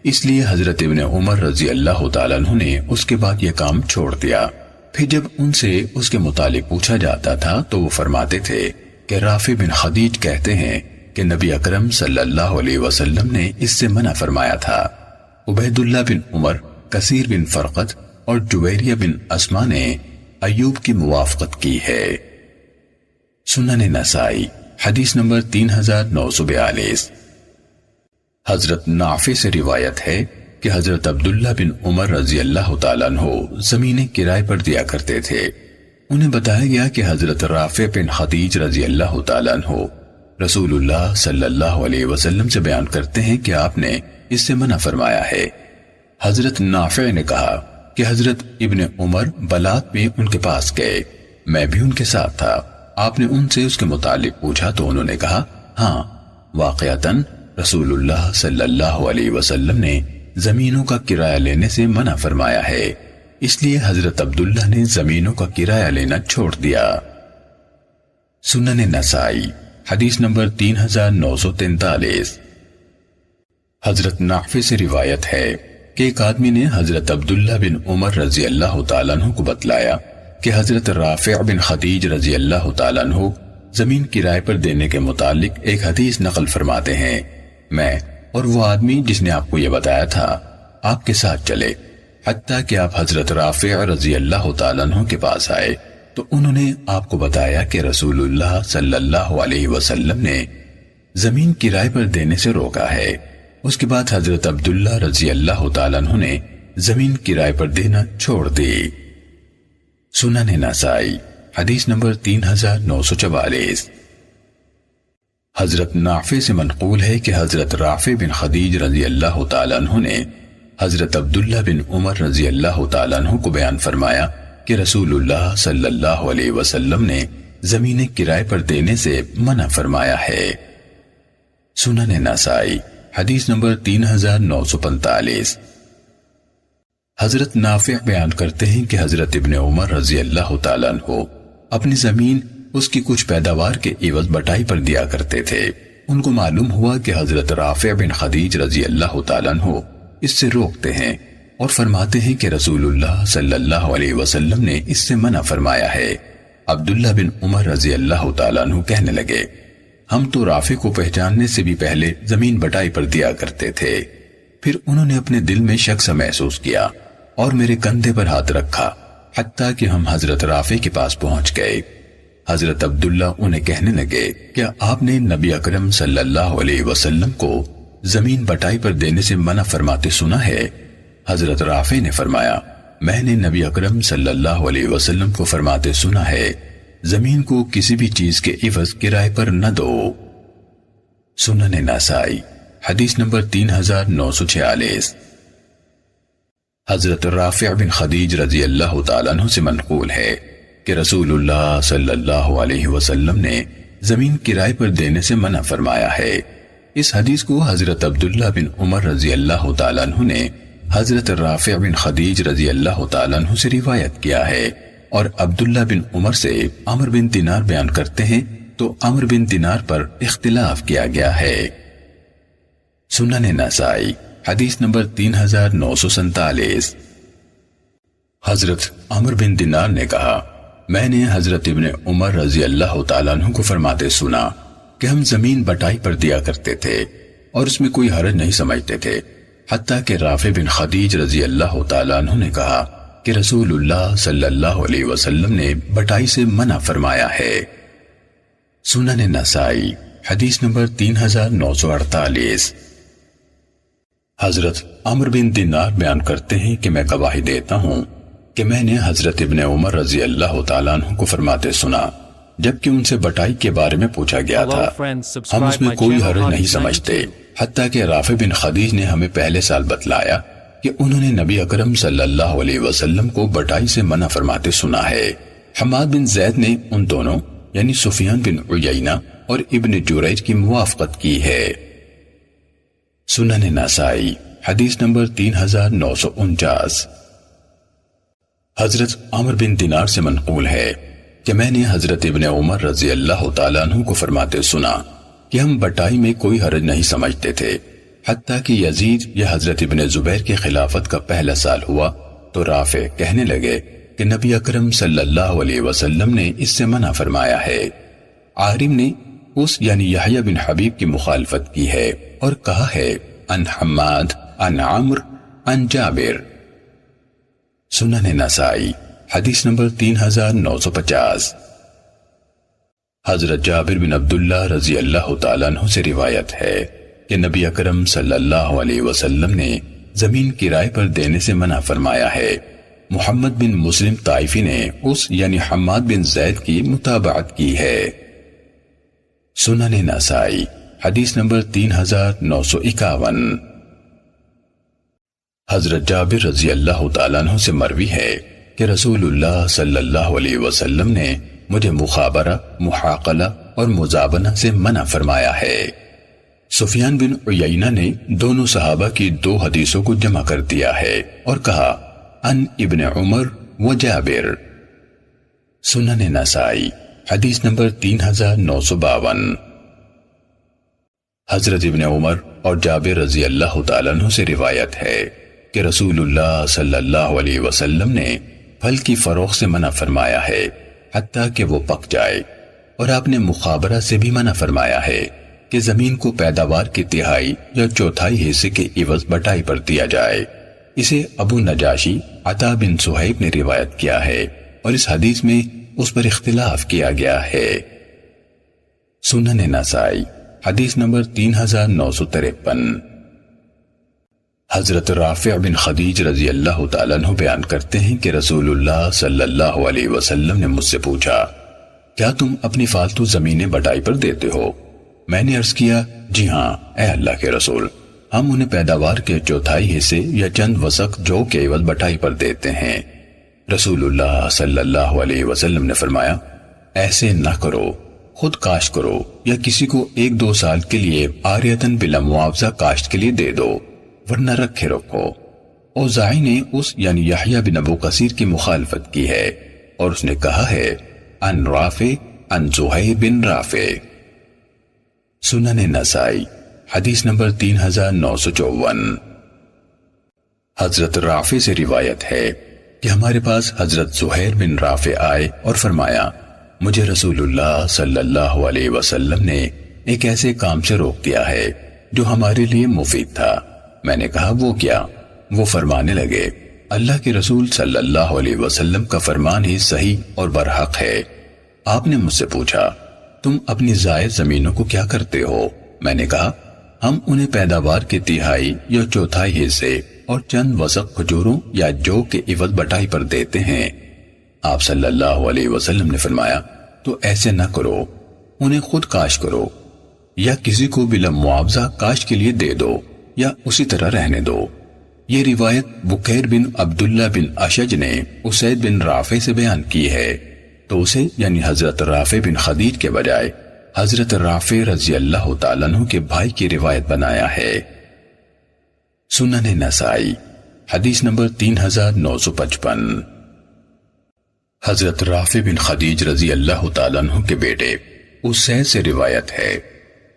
اس لیے حضرت ابن عمر رضی اللہ تعالیٰ عنہ نے اس کے بعد یہ کام چھوڑ دیا۔ پھر جب ان سے اس کے متعلق پوچھا جاتا تھا تو وہ فرماتے تھے کہ رافع بن خدیج کہتے ہیں کہ نبی اکرم صلی اللہ علیہ وسلم نے اس سے منع فرمایا تھا۔ عبید اللہ بن عمر، کثیر بن فرقت اور جویریہ بن اسما نے ایوب کی موافقت کی ہے۔ سنن نسائی حدیث نمبر 3942۔ حضرت نافع سے روایت ہے کہ حضرت عبداللہ بن عمر رضی اللہ تعالیٰ عنہ زمینیں کرائے پر دیا کرتے تھے۔ انہیں بتایا گیا کہ حضرت رافع بن خدیج رضی اللہ تعالیٰ عنہ رسول اللہ صلی اللہ علیہ وسلم سے بیان کرتے ہیں کہ آپ نے اس سے منع فرمایا ہے۔ حضرت نافع نے کہا کہ حضرت ابن عمر بلات میں ان کے پاس گئے، میں بھی ان کے ساتھ تھا۔ آپ نے ان سے اس کے متعلق پوچھا تو انہوں نے کہا ہاں، واقعتاً رسول اللہ صلی اللہ علیہ وسلم نے زمینوں کا کرایہ لینے سے منع فرمایا ہے، اس لیے حضرت عبداللہ نے زمینوں کا کرایہ لینا چھوڑ دیا۔ سنن نسائی حدیث نمبر 3943۔ حضرت نافع سے روایت ہے کہ ایک آدمی نے حضرت عبداللہ بن عمر رضی اللہ تعالیٰ عنہ کو بتلایا کہ حضرت رافع بن خدیج رضی اللہ تعالیٰ عنہ زمین کرائے پر دینے کے متعلق ایک حدیث نقل فرماتے ہیں۔ میں اور وہ آدمی جس نے آپ کو یہ بتایا تھا آپ کے ساتھ چلے، حتیٰ کہ آپ حضرت رافع رضی اللہ تعالیٰ عنہ کے پاس آئے تو انہوں نے آپ کو بتایا کہ رسول اللہ صلی اللہ علیہ وسلم نے زمین کرائے پر دینے سے روکا ہے۔ اس کے بعد حضرت عبداللہ رضی اللہ تعالیٰ عنہ نے زمین کرائے پر دینا چھوڑ دی۔ سنن نسائی حدیث نمبر 3944۔ حضرت نافع سے منقول ہے کہ حضرت رافع بن خدیج رضی اللہ تعالیٰ عنہ نے حضرت عبداللہ بن عمر رضی اللہ تعالیٰ عنہ کو بیان فرمایا کہ رسول اللہ صلی اللہ علیہ وسلم نے زمینیں کرائے پر دینے سے منع فرمایا ہے۔ سنن نسائی حدیث نمبر 3945۔ حضرت نافع بیان کرتے ہیں کہ حضرت ابن عمر رضی اللہ تعالیٰ عنہ اپنی زمین اس کی کچھ پیداوار کے عوض بٹائی پر دیا کرتے تھے۔ ان کو معلوم ہوا کہ حضرت رافع بن خدیج رضی اللہ تعالیٰ عنہ اس سے روکتے ہیں اور فرماتے ہیں کہ رسول اللہ صلی اللہ علیہ وسلم نے اس سے منع فرمایا ہے۔ عبداللہ بن عمر رضی اللہ تعالیٰ عنہ کہنے لگے ہم تو رافع کو پہچاننے سے بھی پہلے زمین بٹائی پر دیا کرتے تھے۔ پھر انہوں نے اپنے دل میں شک سا محسوس کیا اور میرے کندھے پر ہاتھ رکھا حتیٰ کہ ہم حضرت رافع کے پاس پہنچ گئے۔ حضرت عبداللہ انہیں کہنے لگے، کیا آپ نے نبی اکرم صلی اللہ علیہ وسلم کو زمین بٹائی پر دینے سے منع فرماتے سنا ہے؟ حضرت رافع نے فرمایا، میں نے نبی اکرم صلی اللہ علیہ وسلم کو فرماتے سنا ہے، زمین کو کسی بھی چیز کے عوض کرائے پر نہ دو۔ سنن نسائی حدیث نمبر 3946۔ حضرت رافع بن خدیج رضی اللہ تعالیٰ عنہ سے منقول ہے کہ رسول اللہ صلی اللہ علیہ وسلم نے زمین کرائے پر دینے سے منع فرمایا ہے۔ اس حدیث کو حضرت عبداللہ بن عمر رضی اللہ تعالیٰ عنہ نے حضرت رافع بن خدیج رضی اللہ تعالیٰ عنہ سے روایت کیا ہے، اور عبداللہ بن عمر سے عمر بن دینار بیان کرتے ہیں تو عمر بن دینار پر اختلاف کیا گیا ہے۔ سنن نسائی حدیث نمبر 3947۔ حضرت عمر بن دینار نے کہا، میں نے حضرت ابن عمر رضی اللہ تعالیٰ عنہ کو فرماتے سنا کہ ہم زمین بٹائی پر دیا کرتے تھے اور اس میں کوئی حرج نہیں سمجھتے تھے، حتیٰ کہ رافع بن خدیج رضی اللہ تعالیٰ عنہ نے کہا کہ رسول اللہ صلی اللہ علیہ وسلم نے بٹائی سے منع فرمایا ہے۔ سنن نسائی حدیث نمبر 3948۔ حضرت عمر بن دینار بیان کرتے ہیں کہ میں گواہی دیتا ہوں کہ میں نے حضرت ابن عمر رضی اللہ تعالیٰ عنہ کو فرماتے سنا جبکہ ان سے بٹائی کے بارے میں پوچھا گیا تھا، ہم اس میں کوئی حرج نہیں سمجھتے، حتیٰ کہ رافع بن خدیج نے ہمیں پہلے سال بتلایا کہ انہوں نے نبی اکرم صلی اللہ علیہ وسلم کو بٹائی سے منع فرماتے سنا ہے۔ حماد بن زید نے ان دونوں یعنی سفیان بن عیینہ اور ابن جریج کی موافقت کی ہے۔ سنن نسائی حدیث نمبر 3949۔ حضرت عمر بن دینار سے منقول ہے کہ میں نے حضرت ابن عمر رضی اللہ تعالیٰ عنہ کو فرماتے سنا کہ ہم بٹائی میں کوئی حرج نہیں سمجھتے تھے، حتیٰ کہ یزید یا حضرت ابن زبیر کی خلافت کا پہلا سال ہوا تو رافع کہنے لگے کہ نبی اکرم صلی اللہ علیہ وسلم نے اس سے منع فرمایا ہے۔ عارم نے اس یعنی یحییٰ بن حبیب کی مخالفت کی ہے اور کہا ہے ان حماد ان عمر ان جابر۔ سنن نسائی حدیث نمبر 3950۔ حضرت جابر بن عبداللہ رضی اللہ تعالیٰ عنہ سے روایت ہے کہ نبی اکرم صلی اللہ علیہ وسلم نے زمین کرائے پر دینے سے منع فرمایا ہے۔ محمد بن مسلم طائفی نے اس یعنی حماد بن زید کی متابعت کی ہے۔ سنن نسائی حدیث نمبر 3951۔ حضرت جابر رضی اللہ تعالیٰ عنہ سے مروی ہے کہ رسول اللہ صلی اللہ علیہ وسلم نے مجھے مخابرہ، محاقلہ اور مزابنہ سے منع فرمایا ہے۔ سفیان بن عیینہ نے دونوں صحابہ کی دو حدیثوں کو جمع کر دیا ہے اور کہا ان ابن عمر و جابر۔ سنن نسائی حدیث نمبر 3952۔ حضرت ابن عمر اور جابر رضی اللہ تعالیٰ عنہ سے روایت ہے کہ رسول اللہ صلی اللہ علیہ وسلم نے پھل کی فروخت سے منع فرمایا ہے حتیٰ کہ وہ پک جائے، اور آپ نے مخابرہ سے بھی منع فرمایا ہے کہ زمین کو پیداوار کی تہائی یا چوتھائی حصے کے عوض بٹائی پر دیا جائے۔ اسے ابو نجاشی عطا بن صہیب نے روایت کیا ہے اور اس حدیث میں اس پر اختلاف کیا گیا ہے۔ سنن نسائی حدیث نمبر 3953۔ حضرت رافع بن خدیج رضی اللہ تعالیٰ عنہ بیان کرتے ہیں کہ رسول اللہ صلی اللہ علیہ وسلم نے مجھ سے پوچھا، کیا تم اپنی فالتو زمینیں بٹائی پر دیتے ہو؟ میں نے عرض کیا، جی ہاں اے اللہ کے رسول، ہم انہیں پیداوار کے چوتھائی حصے یا چند وسق جو کے عوض بٹائی پر دیتے ہیں۔ رسول اللہ صلی اللہ علیہ وسلم نے فرمایا، ایسے نہ کرو، خود کاشت کرو یا کسی کو 1-2 سال کے لیے عاریتاً بلا معاوضہ کاشت کے لیے دے دو، ورنہ رکھے رکھو۔ اوزاعی نے اس یعنی یحییٰ بن ابو کثیر کی مخالفت کی ہے اور اس نے کہا ہے ان رافع ان زہیر بن رافع۔ سنن نسائی حدیث نمبر 3954۔ حضرت رافع سے روایت ہے کہ ہمارے پاس حضرت زہیر بن رافع آئے اور فرمایا، مجھے رسول اللہ صلی اللہ علیہ وسلم نے ایک ایسے کام سے روک دیا ہے جو ہمارے لیے مفید تھا۔ میں نے کہا وہ کیا؟ وہ فرمانے لگے، اللہ کے رسول صلی اللہ علیہ وسلم کا فرمان ہی صحیح اور برحق ہے۔ آپ نے مجھ سے پوچھا، تم اپنی زائد زمینوں کو کیا کرتے ہو؟ میں نے کہا، ہم انہیں پیداوار کے تہائی یا چوتھائی حصے اور چند وسق کھجوروں یا جو کے عوض بٹائی پر دیتے ہیں۔ آپ صلی اللہ علیہ وسلم نے فرمایا، تو ایسے نہ کرو، انہیں خود کاشت کرو، یا کسی کو بلا معاوضہ کاشت کے لیے دے دو یا اسی طرح رہنے دو۔ یہ روایت بکیر بن عبداللہ بن اشج نے اسید بن رافع سے بیان کی ہے، تو اسے یعنی حضرت رافع بن خدیج کے بجائے حضرت رافع رضی اللہ تعالیٰ عنہ کے بھائی کی روایت بنایا ہے۔ سنن نسائی حدیث نمبر 3955۔ حضرت رافع بن خدیج رضی اللہ تعالیٰ عنہ کے بیٹے اسید سے روایت ہے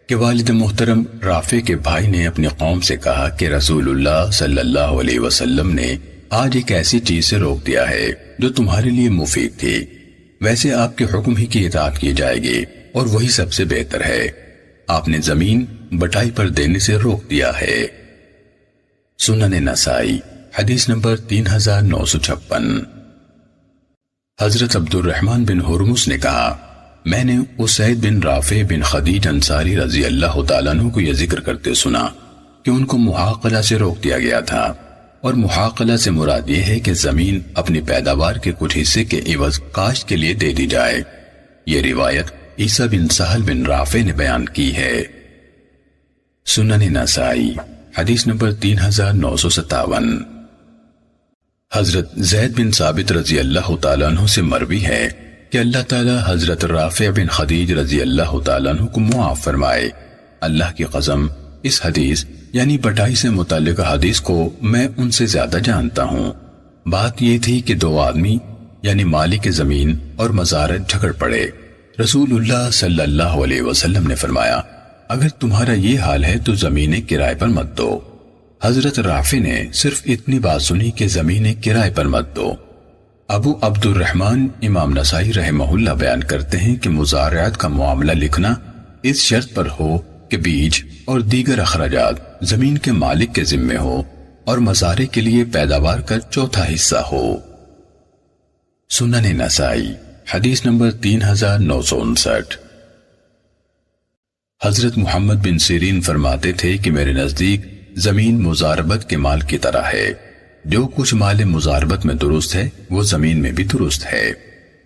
کہ والد محترم رافع کے بھائی نے اپنی قوم سے کہا کہ رسول اللہ صلی اللہ علیہ وسلم نے آج ایک ایسی چیز سے روک دیا ہے جو تمہارے لیے مفید تھی، ویسے آپ کے حکم ہی کی اطاعت کی جائے گی اور وہی سب سے بہتر ہے۔ آپ نے زمین بٹائی پر دینے سے روک دیا ہے۔ سنن نسائی حدیث نمبر 3956۔ حضرت عبد الرحمن بن ہرمز نے کہا، میں نے اسید بن رافع بن خدیج انصاری رضی اللہ تعالیٰ عنہ کو یہ ذکر کرتے سنا کہ ان کو محاقلہ سے روک دیا گیا تھا، اور محاقلہ سے مراد یہ ہے کہ زمین اپنی پیداوار کے کچھ حصے کے عوض کاشت کے لیے دے دی جائے۔ یہ روایت عیسیٰ بن سہل بن رافع نے بیان کی ہے۔ سنن نسائی حدیث نمبر 3957۔ حضرت زید بن ثابت رضی اللہ تعالیٰ عنہ سے مروی ہے کہ اللہ تعالیٰ حضرت رافع بن خدیج رضی اللہ تعالیٰ عنہ کو معاف فرمائے، اللہ کی قسم اس حدیث یعنی بٹائی سے متعلق حدیث کو میں ان سے زیادہ جانتا ہوں۔ بات یہ تھی کہ دو آدمی یعنی مالک زمین اور مزارع جھگڑ پڑے۔ رسول اللہ صلی اللہ علیہ وسلم نے فرمایا، اگر تمہارا یہ حال ہے تو زمینیں کرائے پر مت دو۔ حضرت رافع نے صرف اتنی بات سنی کہ زمینیں کرائے پر مت دو۔ ابو عبد الرحمن امام نسائی رحمہ اللہ بیان کرتے ہیں کہ مزارعات کا معاملہ لکھنا اس شرط پر ہو کہ بیج اور دیگر اخراجات زمین کے مالک کے ذمے ہو اور مزارع کے لیے پیداوار کا چوتھا حصہ ہو۔ سنن نسائی حدیث نمبر 3959۔ حضرت محمد بن سیرین فرماتے تھے کہ میرے نزدیک زمین مزاربت کے مال کی طرح ہے، جو کچھ مال مزاربت میں درست ہے وہ زمین میں بھی درست ہے،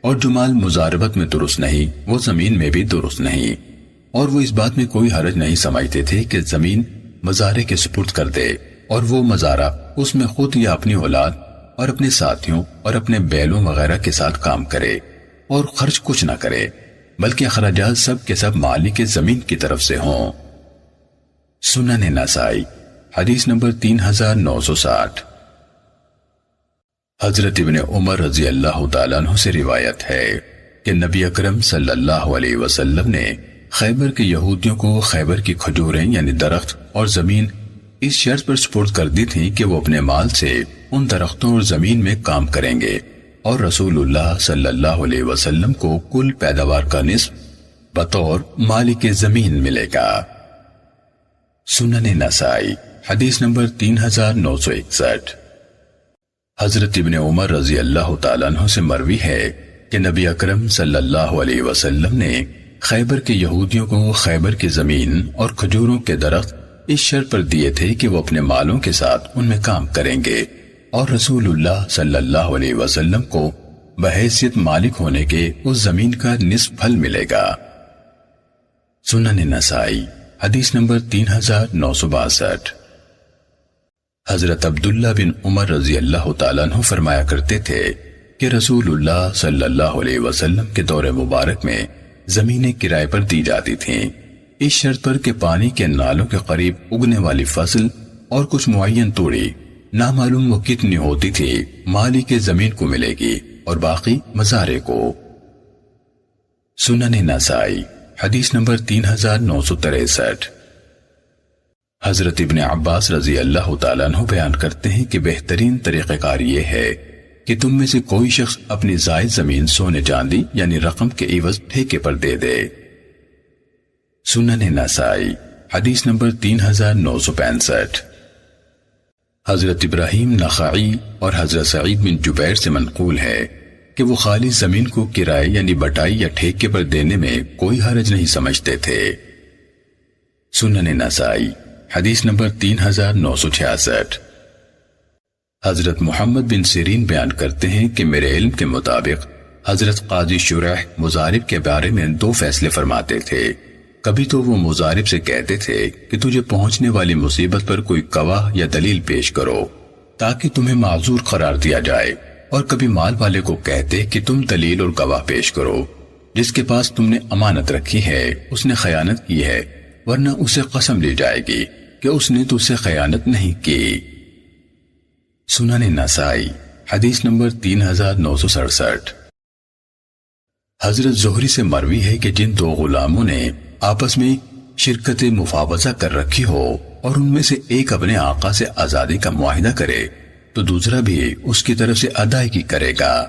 اور جو مال مزاربت میں درست نہیں وہ زمین میں بھی درست نہیں، اور وہ اس بات میں کوئی حرج نہیں سمجھتے تھے کہ زمین مزارع کے سپرد کر دے اور وہ مزارع اس میں خود یا اپنی اولاد اور اپنے ساتھیوں اور اپنے بیلوں وغیرہ کے ساتھ کام کرے اور خرچ کچھ نہ کرے، بلکہ اخراجات سب کے سب مالک زمین کی طرف سے ہوں۔ سنن نسائی حدیث نمبر 3960۔ حضرت ابن عمر رضی اللہ تعالیٰ عنہ سے روایت ہے کہ نبی اکرم صلی اللہ علیہ وسلم نے خیبر کے یہودیوں کو خیبر کی کھجوریں یعنی درخت اور زمین اس شرط پر سپرد کر دی تھی کہ وہ اپنے مال سے ان درختوں اور زمین میں کام کریں گے، اور رسول اللہ صلی اللہ علیہ وسلم کو کل پیداوار کا نصف بطور مالک زمین ملے گا۔ سنن نسائی حدیث نمبر 3961۔ حضرت ابن عمر رضی اللہ تعالیٰ عنہ سے مروی ہے کہ نبی اکرم صلی اللہ علیہ وسلم نے خیبر کے یہودیوں کو خیبر کی زمین اور کھجوروں کے درخت اس شرط پر دیے تھے کہ وہ اپنے مالوں کے ساتھ ان میں کام کریں گے، اور رسول اللہ صلی اللہ علیہ وسلم کو بحیثیت مالک ہونے کے اس زمین کا نصف پھل ملے گا۔ سنن نسائی حدیث نمبر 3962۔ حضرت عبداللہ بن عمر رضی اللہ تعالیٰ عنہ فرمایا کرتے تھے کہ رسول اللہ صلی اللہ علیہ وسلم کے دور مبارک میں زمینیں کرائے پر دی جاتی تھیں، اس شرط پر کہ پانی کے نالوں کے قریب اگنے والی فصل اور کچھ معین توڑی نامعلوم وہ کتنی ہوتی تھی مالک زمین کو ملے گی اور باقی مزارع کو۔ سنن نسائی حدیث نمبر 3963۔ حضرت ابن عباس رضی اللہ تعالیٰ عنہ بیان کرتے ہیں کہ بہترین طریقہ کار یہ ہے کہ تم میں سے کوئی شخص اپنی زائد زمین سونے چاندی یعنی رقم کے عوض ٹھیکے پر دے دے۔ سنن نسائی حدیث نمبر 3965۔ حضرت ابراہیم نخعی اور حضرت سعید بن جبیر سے منقول ہے کہ وہ خالی زمین کو کرائے یعنی بٹائی یا ٹھیکے پر دینے میں کوئی حرج نہیں سمجھتے تھے۔ سنن نسائی حدیث نمبر 3966۔ حضرت محمد بن سیرین بیان کرتے ہیں کہ میرے علم کے مطابق حضرت قاضی شریح مضارب کے بارے میں 2 فیصلے فرماتے تھے۔ کبھی تو وہ مضارب سے کہتے تھے کہ تجھے پہنچنے والی مصیبت پر کوئی گواہ یا دلیل پیش کرو تاکہ تمہیں معذور قرار دیا جائے، اور کبھی مال والے کو کہتے کہ تم دلیل اور گواہ پیش کرو، جس کے پاس تم نے امانت رکھی ہے اس نے خیانت کی ہے، ورنہ اسے قسم لی جائے گی کہ اس نے تجھ سے خیانت نہیں کی۔ سنن نسائی حدیث نمبر 3967۔ حضرت زہری سے مروی ہے کہ جن 2 غلاموں نے آپس میں شرکت مفاوضہ کر رکھی ہو اور ان میں سے ایک اپنے آقا سے آزادی کا معاہدہ کرے تو دوسرا بھی اس کی طرف سے ادائیگی کرے گا۔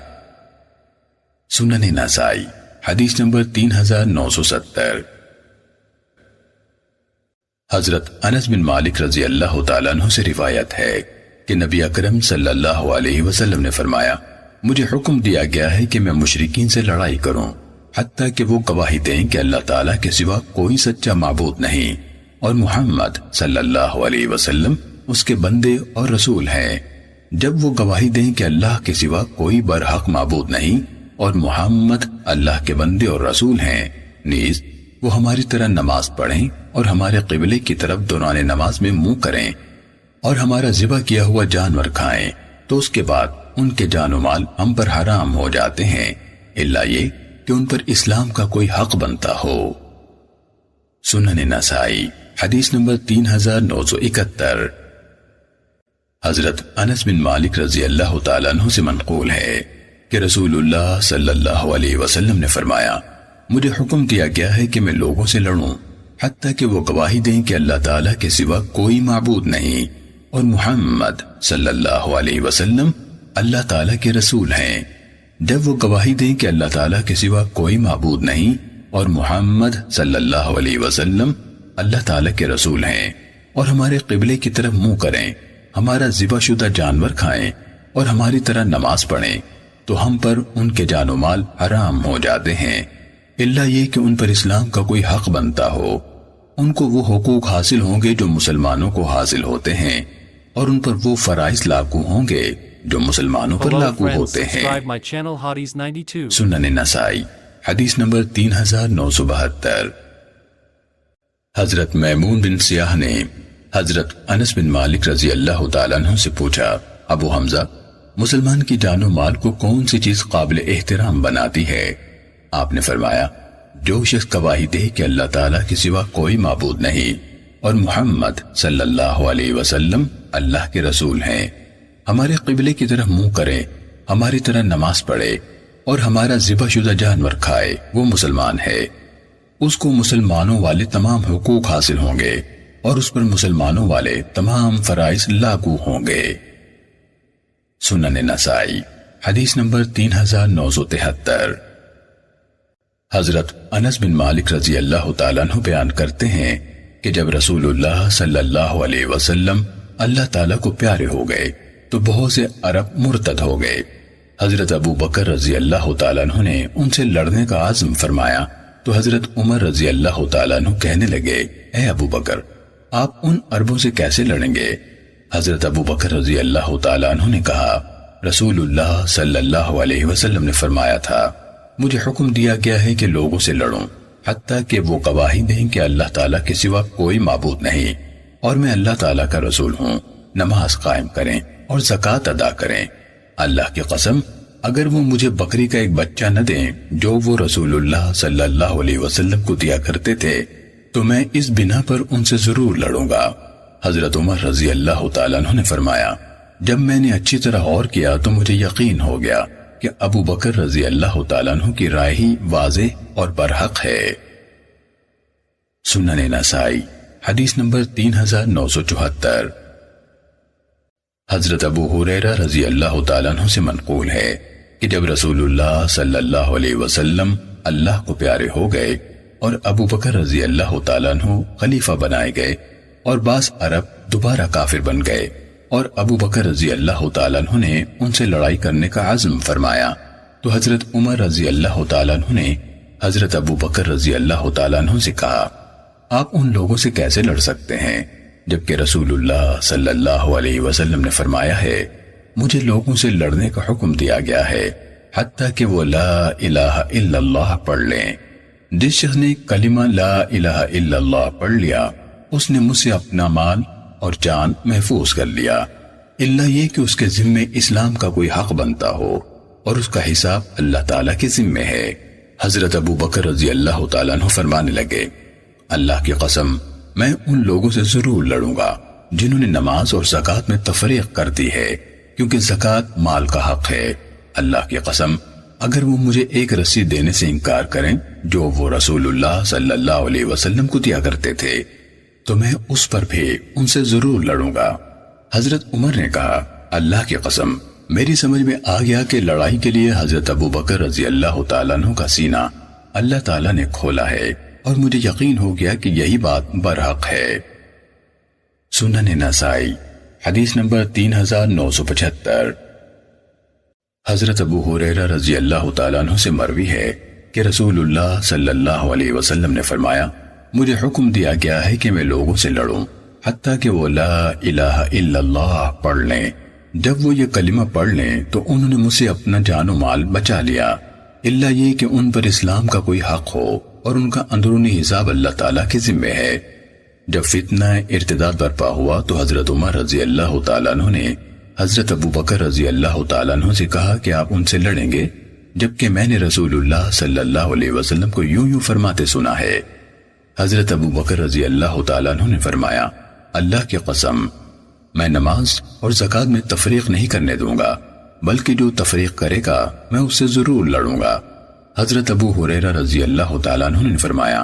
سنن نسائی حدیث نمبر 3970۔ حضرت انس بن مالک رضی اللہ تعالیٰ عنہ سے روایت ہے کہ نبی اکرم صلی اللہ علیہ وسلم نے فرمایا، مجھے حکم دیا گیا ہے کہ میں مشرکین سے لڑائی کروں حتیٰ کہ وہ گواہی دیں کہ اللہ تعالیٰ کے سوا کوئی سچا معبود نہیں اور محمد صلی اللہ علیہ وسلم اس کے بندے اور رسول ہیں۔ جب وہ گواہی دیں کہ اللہ کے سوا کوئی برحق معبود نہیں اور محمد اللہ کے بندے اور رسول ہیں، نیز وہ ہماری طرح نماز پڑھیں اور ہمارے قبلے کی طرف دوران نماز میں منہ کریں اور ہمارا ذبح کیا ہوا جانور کھائیں، تو اس کے بعد ان کے جان و مال ہم پر حرام ہو جاتے ہیں، الا یہ کہ ان پر اسلام کا کوئی حق بنتا ہو۔ سنن نسائی حدیث نمبر 3971۔ حضرت انس بن مالک رضی اللہ تعالیٰ عنہ سے منقول ہے کہ رسول اللہ صلی اللہ علیہ وسلم نے فرمایا، مجھے حکم دیا گیا ہے کہ میں لوگوں سے لڑوں حتیٰ کہ وہ گواہی دیں کہ اللہ تعالیٰ کے سوا کوئی معبود نہیں اور محمد صلی اللہ علیہ وسلم اللہ تعالیٰ کے رسول ہیں۔ جب وہ گواہی دیں کہ اللہ تعالیٰ کے سوا کوئی معبود نہیں اور محمد صلی اللہ علیہ وسلم اللہ تعالیٰ کے رسول ہیں اور ہمارے قبلے کی طرف منہ کریں، ہمارا ذبح شدہ جانور کھائیں اور ہماری طرح نماز پڑھیں، تو ہم پر ان کے جان و مال حرام ہو جاتے ہیں، الا یہ کہ ان پر اسلام کا کوئی حق بنتا ہو۔ ان کو وہ حقوق حاصل ہوں گے جو مسلمانوں کو حاصل ہوتے ہیں، اور ان پر وہ فرائض لاگو ہوں گے جو مسلمانوں پر Hello لاگو friends, ہوتے ہیں۔ subscribe my channel Hotties 92۔ سنن نسائی حدیث نمبر 3972۔ حضرت میمون بن سیاح نے حضرت انس بن مالک رضی اللہ تعالیٰ عنہ سے پوچھا، ابو حمزہ، مسلمان کی جان و مال کو کون سی چیز قابل احترام بناتی ہے؟ آپ نے فرمایا، جو شخص گواہی دے کہ اللہ تعالیٰ کے سوا کوئی معبود نہیں اور محمد صلی اللہ علیہ وسلم اللہ کے رسول ہیں، ہمارے قبلے کی طرف منہ کرے، ہماری طرح نماز پڑھے اور ہمارا ذبح شدہ جانور کھائے، وہ مسلمان ہے۔ اس کو مسلمانوں والے تمام حقوق حاصل ہوں گے اور اس پر مسلمانوں والے تمام فرائض لاگو ہوں گے۔ سنن نسائی حدیث نمبر 3973۔ حضرت انس بن مالک رضی اللہ تعالیٰ عنہ بیان کرتے ہیں کہ جب رسول اللہ صلی اللہ علیہ وسلم اللہ تعالیٰ کو پیارے ہو گئے تو بہت سے عرب مرتد ہو گئے۔ حضرت ابو بکر رضی اللہ تعالیٰ عنہ نے ان سے لڑنے کا عزم فرمایا تو حضرت عمر رضی اللہ تعالیٰ عنہ کہنے لگے، اے ابو بکر، آپ ان عربوں سے کیسے لڑیں گے؟ حضرت ابو بکر رضی اللہ تعالیٰ عنہ نے کہا، رسول اللہ صلی اللہ علیہ وسلم نے فرمایا تھا، مجھے حکم دیا گیا ہے کہ لوگوں سے لڑوں حتیٰ کہ وہ گواہی دیں کہ اللہ تعالیٰ کے سوا کوئی معبود نہیں اور میں اللہ تعالیٰ کا رسول ہوں، نماز قائم کریں اور زکوٰۃ ادا کریں۔ اللہ کی قسم، اگر وہ مجھے بکری کا ایک بچہ نہ دیں جو وہ رسول اللہ صلی اللہ علیہ وسلم کو دیا کرتے تھے تو میں اس بنا پر ان سے ضرور لڑوں گا۔ حضرت عمر رضی اللہ تعالیٰ عنہ نے فرمایا، جب میں نے اچھی طرح غور کیا تو مجھے یقین ہو گیا کہ ابو بکر رضی اللہ تعالیٰ عنہ کی رائے ہی واضح اور برحق ہے۔ سنن نسائی حدیث نمبر 3974۔ حضرت ابو ہریرہ رضی اللہ تعالیٰ عنہ سے منقول ہے کہ جب رسول اللہ صلی اللہ علیہ وسلم اللہ کو پیارے ہو گئے اور ابو بکر رضی اللہ تعالیٰ عنہ خلیفہ بنائے گئے اور بعض عرب دوبارہ کافر بن گئے اور ابو بکر رضی اللہ تعالیٰ عنہ نے ان سے لڑائی کرنے کا عزم فرمایا تو حضرت عمر رضی اللہ تعالیٰ عنہ نے حضرت ابو بکر رضی اللہ تعالیٰ عنہ سے کہا آپ ان لوگوں سے کیسے لڑ سکتے ہیں جبکہ رسول اللہ صلی اللہ علیہ وسلم نے فرمایا ہے مجھے لوگوں سے لڑنے کا حکم دیا گیا ہے حتیٰ کہ وہ لا الہ الا اللہ پڑھ لیں۔ جس شخص نے کلمہ لا الہ الا اللہ پڑھ لیا اس نے مجھ سے اپنا مال اور جان محفوظ کر لیا الا یہ کہ اس کے ذمے اسلام کا کوئی حق بنتا ہو اور اس کا حساب اللہ تعالیٰ کے ذمے ہے۔ حضرت ابو بکر رضی اللہ تعالیٰ عنہ فرمانے لگے اللہ کی قسم میں ان لوگوں سے ضرور لڑوں گا جنہوں نے نماز اور زکوٰۃ میں تفریق کر دی ہے کیونکہ زکوٰۃ مال کا حق ہے۔ اللہ کی قسم اگر وہ مجھے ایک رسی دینے سے انکار کریں جو وہ رسول اللہ صلی اللہ علیہ وسلم کو دیا کرتے تھے تو میں اس پر بھی ان سے ضرور لڑوں گا۔ حضرت عمر نے کہا اللہ کی قسم میری سمجھ میں آ گیا کہ لڑائی کے لیے حضرت ابو بکر رضی اللہ تعالیٰ عنہ کا سینہ اللہ تعالیٰ نے کھولا ہے اور مجھے یقین ہو گیا کہ یہی بات برحق ہے۔ سنن نسائی حدیث نمبر 3975۔ حضرت ابو ہریرہ رضی اللہ تعالیٰ عنہ سے مروی ہے کہ رسول اللہ صلی اللہ علیہ وسلم نے فرمایا مجھے حکم دیا گیا ہے کہ میں لوگوں سے لڑوں حتیٰ کہ وہ لا الہ الا اللہ پڑھ لیں۔ جب وہ یہ کلمہ پڑھ لیں تو انہوں نے مجھ سے اپنا جان و مال بچا لیا الا یہ کہ ان پر اسلام کا کوئی حق ہو اور ان کا اندرونی حساب اللہ تعالیٰ کے ذمے ہے۔ جب فتنہ ارتداد برپا ہوا تو حضرت عمر رضی اللہ تعالیٰ عنہ نے حضرت ابو بکر رضی اللہ تعالیٰ عنہ سے کہا کہ آپ ان سے لڑیں گے جبکہ میں نے رسول اللہ صلی اللہ علیہ وسلم کو یوں فرماتے سنا ہے۔ حضرت ابو بکر رضی اللہ تعالیٰ عنہ نے فرمایا اللہ کی قسم میں نماز اور زکوٰۃ میں تفریق نہیں کرنے دوں گا بلکہ جو تفریق کرے گا میں اس سے ضرور لڑوں گا۔ حضرت ابو ہریرہ رضی اللہ تعالیٰ عنہ نے فرمایا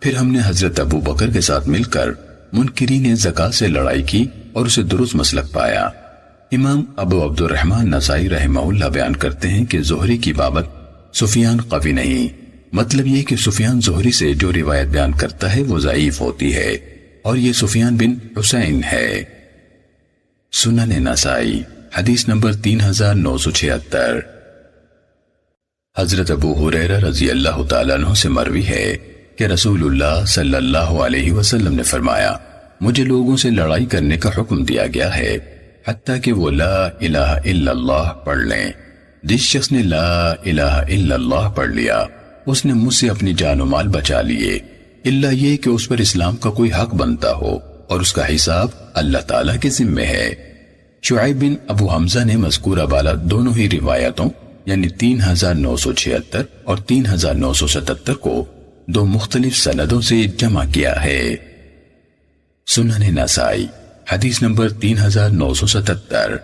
پھر ہم نے حضرت ابو بکر کے ساتھ مل کر منکرین زکوٰۃ سے لڑائی کی اور اسے درست مسلک پایا۔ امام ابو عبد الرحمن نسائی رحمہ اللہ بیان کرتے ہیں کہ زہری کی بابت سفیان قوی نہیں، مطلب یہ کہ سفیان زہری سے جو روایت بیان کرتا ہے وہ ضعیف ہوتی ہے اور یہ سفیان بن حسین ہے۔ سنن نسائی حدیث نمبر 3976۔ حضرت ابو ہریرہ رضی اللہ تعالیٰ عنہ سے مروی ہے کہ رسول اللہ صلی اللہ علیہ وسلم نے فرمایا مجھے لوگوں سے لڑائی کرنے کا حکم دیا گیا ہے حتیٰ کہ وہ لا الہ الا اللہ پڑھ لیں۔ جس شخص نے لا الہ الا اللہ پڑھ لیا اس نے مجھ سے اپنی جان و مال بچا لیے الا یہ کہ اس پر اسلام کا کوئی حق بنتا ہو اور اس کا حساب اللہ تعالیٰ کے ذمے ہے۔ شعیب بن ابو حمزہ نے مذکورہ بالا دونوں ہی روایتوں یعنی 3976 اور 3977 کو دو مختلف سندوں سے جمع کیا ہے۔ سنن نسائی حدیث نمبر 3977۔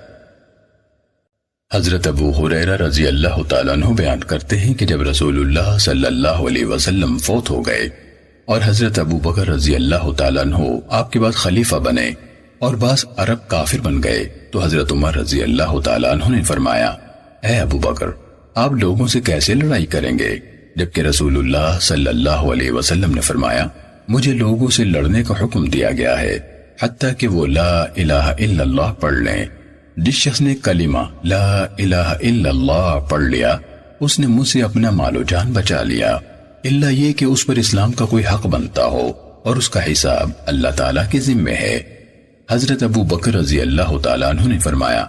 حضرت ابو ہریرہ رضی اللہ تعالیٰ عنہ بیان کرتے ہیں کہ جب رسول اللہ صلی اللہ علیہ وسلم فوت ہو گئے اور حضرت ابو بکر رضی اللہ تعالیٰ عنہ آپ کے بعد خلیفہ بنے اور بعض عرب کافر بن گئے تو حضرت عمر رضی اللہ تعالیٰ عنہ نے فرمایا اے ابو بکر آپ لوگوں سے کیسے لڑائی کریں گے جبکہ رسول اللہ صلی اللہ علیہ وسلم نے فرمایا مجھے لوگوں سے لڑنے کا حکم دیا گیا ہے حتیٰ کہ وہ لا الہ الا اللہ پڑھ لیں۔ جس شخص نے کلمہ لا الہ الا اللہ پڑھ لیا اس نے مجھ سے اپنا مال و جان بچا لیا الا یہ کہ اس پر اسلام کا کوئی حق بنتا ہو اور اس کا حساب اللہ تعالیٰ کے ذمے ہے۔ حضرت ابو بکر رضی اللہ تعالیٰ عنہ نے فرمایا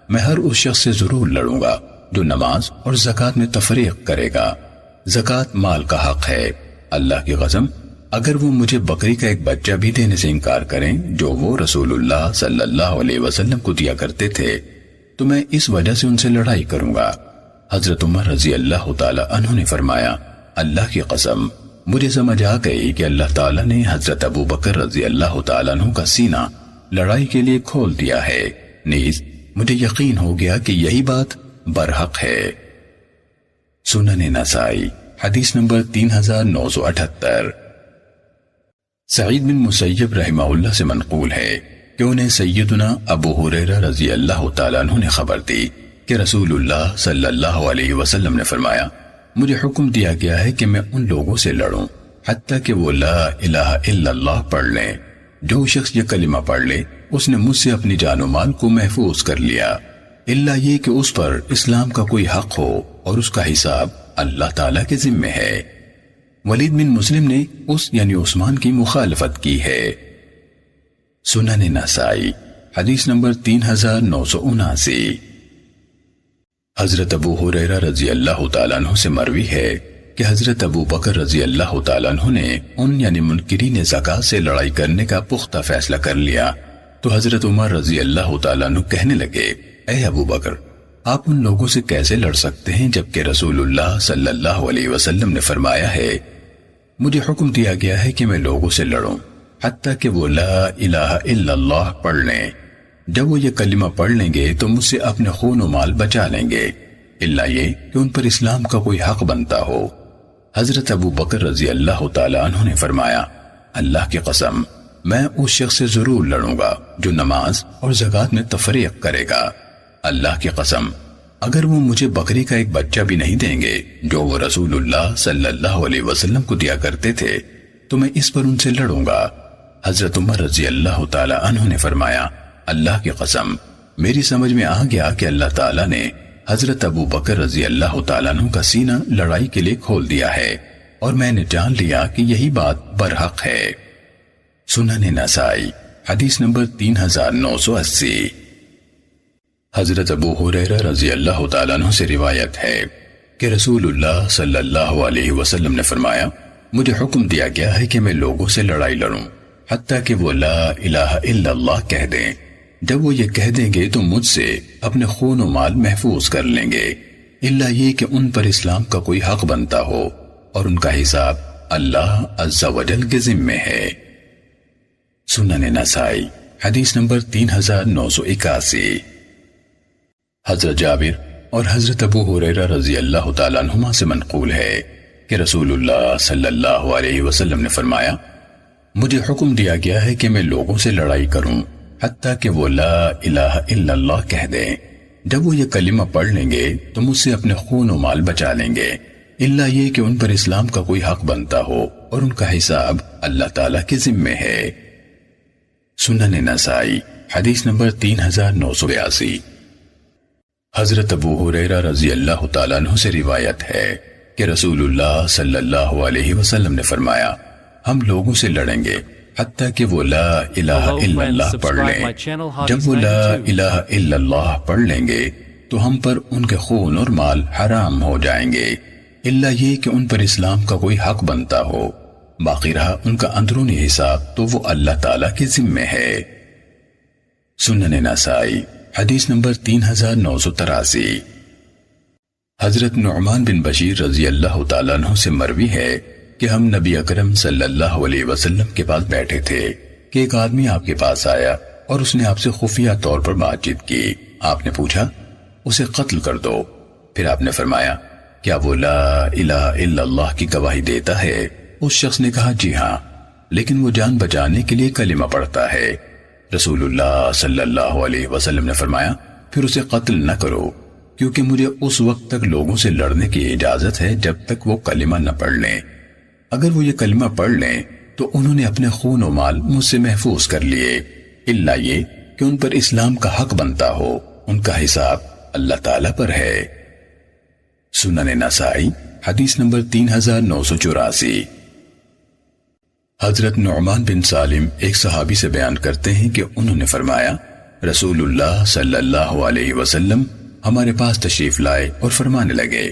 میں ہر اس شخص سے ضرور لڑوں گا جو نماز اور زکوٰۃ میں تفریق کرے گا۔ زکوٰۃ مال کا حق ہے۔ اللہ کی قسم اگر وہ مجھے بکری کا ایک بچہ بھی دینے سے انکار کریں جو وہ رسول اللہ صلی اللہ علیہ وسلم کو دیا کرتے تھے تو میں اس وجہ سے ان سے لڑائی کروں گا۔ حضرت عمر رضی اللہ تعالیٰ عنہ نے فرمایا اللہ کی قسم مجھے سمجھ آ گئی کہ اللہ تعالیٰ نے حضرت ابو بکر رضی اللہ تعالیٰ عنہ کا سینہ لڑائی کے لیے کھول دیا ہے، نیز مجھے یقین ہو گیا کہ یہی بات برحق ہے۔ سنن نسائی حدیث نمبر 3978۔ سعید بن مسیب رحمہ اللہ سے منقول ہے کہ انہیں سیدنا ابو ہریرہ رضی اللہ تعالیٰ عنہ نے خبر دی کہ رسول اللہ صلی اللہ علیہ وسلم نے فرمایا مجھے حکم دیا گیا ہے کہ میں ان لوگوں سے لڑوں حتیٰ کہ وہ لا الہ الا اللہ پڑھ لیں۔ جو شخص یہ کلمہ پڑھ لے اس نے مجھ سے اپنی جان و مال کو محفوظ کر لیا، الا یہ کہ اس پر اسلام کا کوئی حق ہو اور اس کا حساب اللہ تعالیٰ کے ذمے ہے۔ ولید بن مسلم نے اس یعنی عثمان کی مخالفت کی ہے۔ سنن نسائی حدیث نمبر 3979۔ حضرت ابو ہریرہ رضی اللہ تعالیٰ عنہ سے مروی ہے کہ حضرت ابو بکر رضی اللہ تعالیٰ عنہ نے ان یعنی منکرین زکوٰۃ سے لڑائی کرنے کا پختہ فیصلہ کر لیا تو حضرت عمر رضی اللہ تعالیٰ عنہ کہنے لگے، اے ابو بکر، آپ ان لوگوں سے کیسے لڑ سکتے ہیں جبکہ رسول اللہ صلی اللہ علیہ وسلم نے فرمایا ہے، مجھے حکم دیا گیا ہے کہ میں لوگوں سے لڑوں حتیٰ کہ وہ لا الہ الا اللہ پڑھ لیں۔ جب وہ یہ کلمہ پڑھ لیں گے تو مجھ سے اپنے خون و مال بچا لیں گے، الا یہ کہ ان پر اسلام کا کوئی حق بنتا ہو۔ حضرت ابو بکر رضی اللہ تعالیٰ عنہ نے فرمایا، اللہ کی قسم، میں اس شخص سے ضرور لڑوں گا جو نماز اور زکوٰۃ میں تفریق کرے گا۔ اللہ کی قسم، اگر وہ مجھے بکری کا ایک بچہ بھی نہیں دیں گے جو وہ رسول اللہ صلی اللہ علیہ وسلم کو دیا کرتے تھے تو میں اس پر ان سے لڑوں گا۔ حضرت عمر رضی اللہ تعالیٰ عنہ نے فرمایا، اللہ کی قسم، میری سمجھ میں آ گیا کہ اللہ تعالیٰ نے حضرت ابو بکر رضی اللہ تعالیٰ عنہ کا سینہ لڑائی کے لیے کھول دیا ہے اور میں نے جان لیا کہ یہی بات برحق ہے۔ سنن نسائی حدیث نمبر 3980۔ حضرت ابو ہریرہ رضی اللہ تعالیٰ عنہ سے روایت ہے کہ رسول اللہ صلی اللہ علیہ وسلم نے فرمایا، مجھے حکم دیا گیا ہے کہ میں لوگوں سے لڑائی لڑوں حتیٰ کہ وہ لا الہ الا اللہ کہہ دیں۔ جب وہ یہ کہہ دیں گے تو مجھ سے اپنے خون و مال محفوظ کر لیں گے، الا یہ کہ ان پر اسلام کا کوئی حق بنتا ہو اور ان کا حساب اللہ عز و جل کے ذمے ہے۔ سنن نسائی حدیث نمبر 3981۔ حضرت جابر اور حضرت ابو ہریرہ رضی اللہ تعالیٰ عنہما سے منقول ہے کہ رسول اللہ صلی اللہ علیہ وسلم نے فرمایا، مجھے حکم دیا گیا ہے کہ میں لوگوں سے لڑائی کروں حتیٰ کہ وہ لا الہ الا اللہ کہہ دیں۔ جب وہ یہ کلمہ پڑھ لیں گے تو مجھ سے اپنے خون و مال بچا لیں گے، الا یہ کہ ان پر اسلام کا کوئی حق بنتا ہو اور ان کا حساب اللہ تعالیٰ کے ذمے ہے۔ سنن نسائی حدیث نمبر 3982۔ حضرت ابو ہریرہ رضی اللہ تعالیٰ عنہ سے روایت ہے کہ رسول اللہ صلی اللہ علیہ وسلم نے فرمایا، ہم لوگوں سے لڑیں گے حتیٰ کہ وہ لا الہ الا اللہ پڑھ لیں۔ جب وہ لا الہ الا اللہ پڑھ لیں گے تو ہم پر ان کے خون اور مال حرام ہو جائیں گے، الا یہ کہ ان پر اسلام کا کوئی حق بنتا ہو، باقی رہا ان کا اندرونی حساب تو وہ اللہ تعالیٰ کے ذمے ہے۔ سنن نسائی حدیث نمبر 3983۔ حضرت نعمان بن بشیر رضی اللہ تعالیٰ عنہ سے مروی ہے کہ ہم نبی اکرم صلی اللہ علیہ وسلم کے پاس بیٹھے تھے کہ ایک آدمی آپ کے پاس آیا اور اس نے آپ سے خفیہ طور پر بات چیت کی۔ آپ نے پوچھا، اسے قتل کر دو۔ پھر آپ نے فرمایا، کیا وہ لا الہ الا اللہ کی گواہی دیتا ہے؟ اس شخص نے کہا، جی ہاں، لیکن وہ جان بچانے کے لیے کلمہ پڑھتا ہے۔ رسول اللہ صلی اللہ علیہ وسلم نے فرمایا، پھر اسے قتل نہ کرو، کیونکہ مجھے اس وقت تک لوگوں سے لڑنے کی اجازت ہے جب تک وہ کلمہ نہ پڑھ لیں۔ اگر وہ یہ کلمہ پڑھ لیں تو انہوں نے اپنے خون و مال مجھ سے محفوظ کر لیے، الا یہ کہ ان پر اسلام کا حق بنتا ہو، ان کا حساب اللہ تعالیٰ پر ہے۔ سنن نسائی حدیث نمبر 3984۔ حضرت نعمان بن سالم ایک صحابی سے بیان کرتے ہیں کہ انہوں نے فرمایا، رسول اللہ صلی اللہ علیہ وسلم ہمارے پاس تشریف لائے اور فرمانے لگے،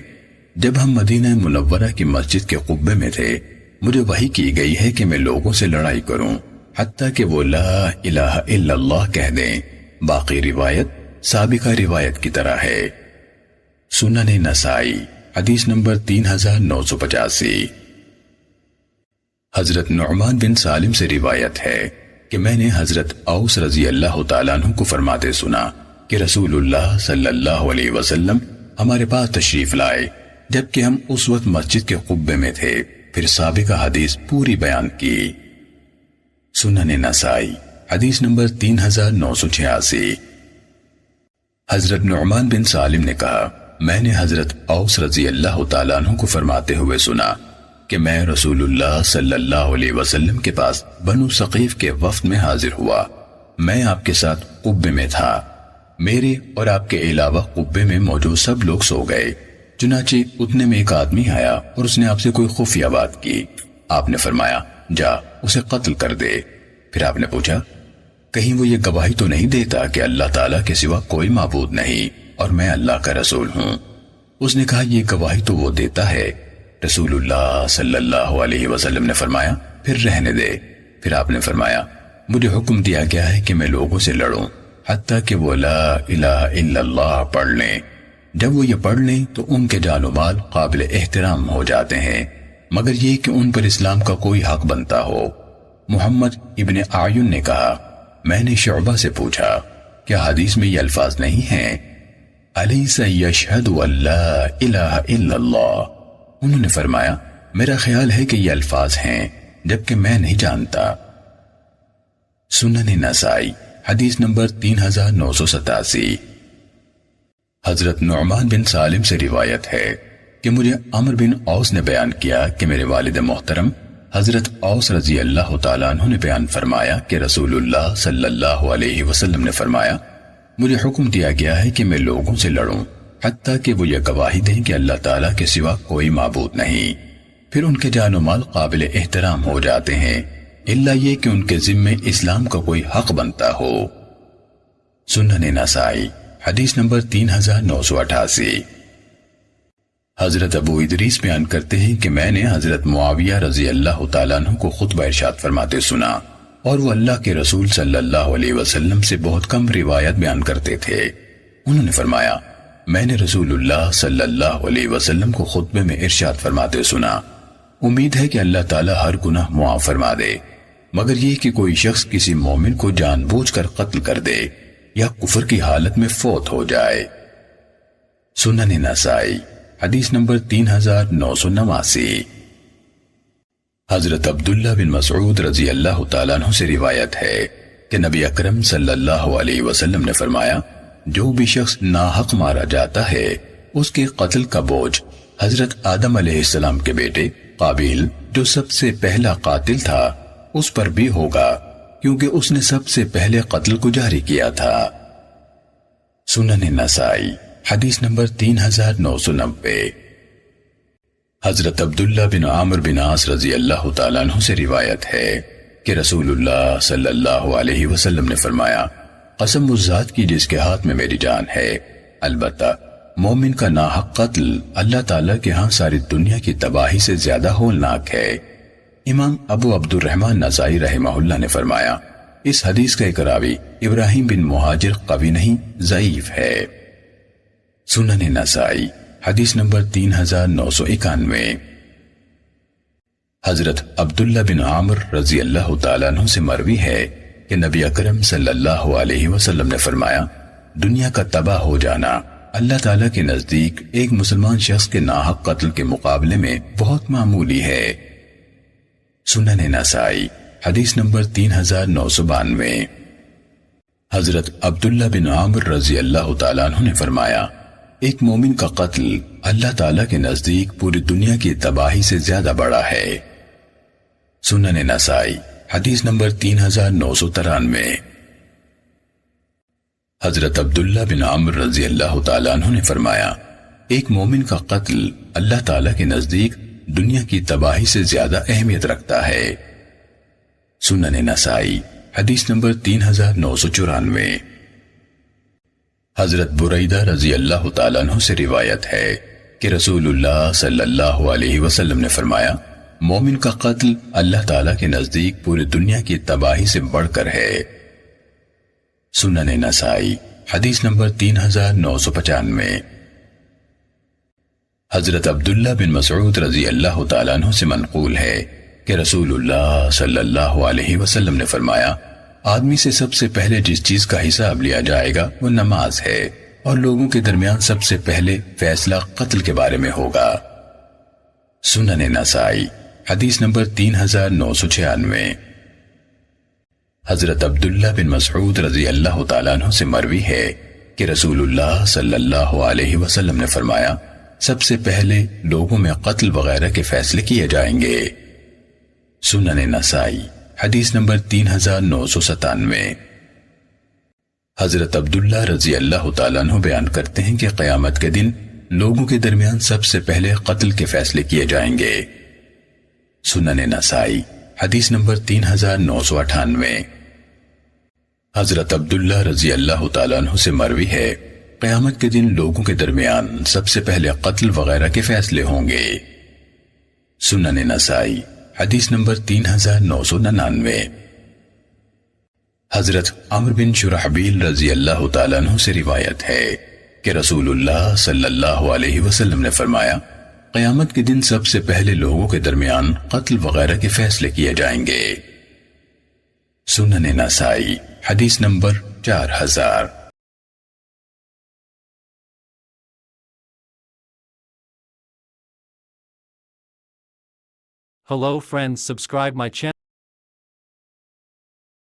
جب ہم مدینہ منورہ کی مسجد کے قبے میں تھے، مجھے وحی کی گئی ہے کہ میں لوگوں سے لڑائی کروں حتیٰ کہ وہ لا الہ الا اللہ کہہ دیں۔ باقی روایت سابقہ روایت کی طرح ہے۔ سنن نسائی حدیث نمبر 3985۔ حضرت نعمان بن سالم سے روایت ہے کہ میں نے حضرت اوس رضی اللہ تعالیٰ عنہ کو فرماتے سنا کہ رسول اللہ صلی اللہ علیہ وسلم ہمارے پاس تشریف لائے جبکہ ہم اس وقت مسجد کے قبے میں تھے، پھر سابقہ حدیث پوری بیان کی۔ سنن نسائی حدیث نمبر 3986۔ حضرت نعمان بن سالم نے کہا، میں نے حضرت اوس رضی اللہ تعالیٰ عنہ کو فرماتے ہوئے سنا کہ میں رسول اللہ صلی اللہ علیہ وسلم کے پاس بنو ثقیف کے وفد میں حاضر ہوا۔ میں آپ کے ساتھ قبے میں تھا، میرے اور آپ کے علاوہ قبے میں موجود سب لوگ سو گئے، چنانچہ اتنے میں ایک آدمی آیا اور اس نے آپ سے کوئی خفیہ بات کی۔ آپ نے فرمایا جا اسے قتل کر دے۔ پھر آپ نے پوچھا کہیں وہ یہ گواہی تو نہیں دیتا کہ اللہ تعالیٰ کے سوا کوئی معبود نہیں اور میں اللہ کا رسول ہوں؟ اس نے کہا یہ گواہی تو وہ دیتا ہے۔ رسول اللہ صلی اللہ علیہ وسلم نے فرمایا پھر رہنے دے۔ پھر آپ نے فرمایا مجھے حکم دیا گیا ہے کہ میں لوگوں سے لڑوں حتیٰ کہ وہ لا الہ الا اللہ پڑھ لیں۔ جب وہ یہ پڑھ لیں تو ان کے جان و مال قابل احترام ہو جاتے ہیں، مگر یہ کہ ان پر اسلام کا کوئی حق بنتا ہو۔ محمد ابن اعین نے کہا میں نے شعبہ سے پوچھا کیا حدیث میں یہ الفاظ نہیں ہیں الیس یشہد ان لا الہ الا اللہ؟ انہوں نے فرمایا میرا خیال ہے کہ یہ الفاظ ہیں جبکہ میں نہیں جانتا۔ سنن نسائی حدیث نمبر 3987۔ حضرت نعمان بن سالم سے روایت ہے کہ مجھے عمرو بن اوس نے بیان کیا کہ میرے والد محترم حضرت اوس رضی اللہ تعالیٰ عنہ نے بیان فرمایا کہ رسول اللہ صلی اللہ علیہ وسلم نے فرمایا مجھے حکم دیا گیا ہے کہ میں لوگوں سے لڑوں حتیٰ کہ وہ یہ گواہی دیں کہ اللہ تعالیٰ کے سوا کوئی معبود نہیں، پھر ان کے جان و مال قابل احترام ہو جاتے ہیں الا یہ کہ ان کے ذمے اسلام کا کوئی حق بنتا ہو۔ سنن نسائی حدیث نمبر 3988۔ حضرت ابو ادریس بیان کرتے ہیں کہ میں نے حضرت معاویہ رضی اللہ تعالیٰ عنہ کو خطبہ ارشاد فرماتے سنا اور وہ اللہ کے رسول صلی اللہ علیہ وسلم سے بہت کم روایت بیان کرتے تھے۔ انہوں نے فرمایا میں نے رسول اللہ صلی اللہ علیہ وسلم کو خطبے میں ارشاد فرماتے سنا امید ہے کہ اللہ تعالیٰ ہر گناہ معاف فرما دے مگر یہ کہ کوئی شخص کسی مومن کو جان بوجھ کر قتل کر دے یا کفر کی حالت میں فوت ہو جائے۔ سنن نسائی حدیث نمبر 3989۔ حضرت عبداللہ بن مسعود رضی اللہ تعالیٰ عنہ سے روایت ہے کہ نبی اکرم صلی اللہ علیہ وسلم نے فرمایا جو بھی شخص ناحق مارا جاتا ہے اس کے قتل کا بوجھ حضرت آدم علیہ السلام کے بیٹے قابیل جو سب سے پہلا قاتل تھا اس پر بھی ہوگا کیونکہ اس نے سب سے پہلے قتل کو جاری کیا تھا۔ سنن نسائی حدیث نمبر 3990۔ حضرت عبداللہ بن عامر بن عاص رضی اللہ تعالیٰ عنہ سے روایت ہے کہ رسول اللہ صلی اللہ علیہ وسلم نے فرمایا قسم اس ذات کی جس کے ہاتھ میں میری جان ہے البتہ مومن کا ناحق قتل اللہ تعالیٰ کے ہاں ساری دنیا کی تباہی سے زیادہ ہولناک ہے۔ امام ابو عبد الرحمن نسائی رحمہ اللہ نے فرمایا اس حدیث کا ایک راوی ابراہیم بن مہاجر قوی نہیں ضعیف ہے۔ سنن نسائی حدیث نمبر 3991۔ حضرت عبداللہ بن عامر رضی اللہ تعالیٰ عنہ سے مروی ہے کہ نبی اکرم صلی اللہ علیہ وسلم نے فرمایا دنیا کا تباہ ہو جانا اللہ تعالیٰ کے نزدیک ایک مسلمان شخص کے ناحق قتل کے مقابلے میں بہت معمولی ہے۔ سنن نسائی حدیث نمبر 3992۔ حضرت عبداللہ بن عامر رضی اللہ تعالیٰ عنہ نے فرمایا ایک مومن کا قتل اللہ تعالیٰ کے نزدیک پوری دنیا کی تباہی سے زیادہ بڑا ہے۔ سنن نسائی حدیث نمبر 3993۔ حضرت عبداللہ بن عامر رضی اللہ تعالیٰ عنہ نے فرمایا ایک مومن کا قتل اللہ تعالیٰ کے نزدیک دنیا کی تباہی سے زیادہ اہمیت رکھتا ہے۔ سنن نسائی حدیث نمبر 3994۔ حضرت بریدہ رضی اللہ تعالیٰ عنہ سے روایت ہے کہ رسول اللہ صلی اللہ علیہ وسلم نے فرمایا مومن کا قتل اللہ تعالیٰ کے نزدیک پوری دنیا کی تباہی سے بڑھ کر ہے۔ سنن نسائی حدیث نمبر 3995۔ حضرت عبداللہ بن مسعود رضی اللہ تعالیٰ عنہ سے منقول ہے کہ رسول اللہ صلی اللہ علیہ وسلم نے فرمایا آدمی سے سب سے پہلے جس چیز کا حساب لیا جائے گا وہ نماز ہے اور لوگوں کے درمیان سب سے پہلے فیصلہ قتل کے بارے میں ہوگا۔ سنن نسائی حدیث نمبر 3996۔ حضرت عبداللہ بن مسعود رضی اللہ تعالیٰ عنہ سے مروی ہے کہ رسول اللہ صلی اللہ علیہ وسلم نے فرمایا سب سے پہلے لوگوں میں قتل وغیرہ کے فیصلے کیے جائیں گے۔ سنن نسائی حدیث نمبر 3997۔ حضرت عبداللہ رضی اللہ تعالیٰ عنہ بیان کرتے ہیں کہ قیامت کے دن لوگوں کے درمیان سب سے پہلے قتل کے فیصلے کیے جائیں گے۔ سنن نسائی حدیث نمبر 3998۔ حضرت عبداللہ رضی اللہ تعالیٰ عنہ سے مروی ہے، قیامت کے دن لوگوں کے درمیان سب سے پہلے قتل وغیرہ کے فیصلے ہوں گے۔ سنن نسائی حدیث نمبر 3999۔ حضرت عمرو بن شرحبیل رضی اللہ تعالیٰ عنہ سے روایت ہے کہ رسول اللہ صلی اللہ علیہ وسلم نے فرمایا، قیامت کے دن سب سے پہلے لوگوں کے درمیان قتل وغیرہ کے فیصلے کیے جائیں گے۔ سنن نسائی حدیث number 4000۔ Hello friends, subscribe my channel.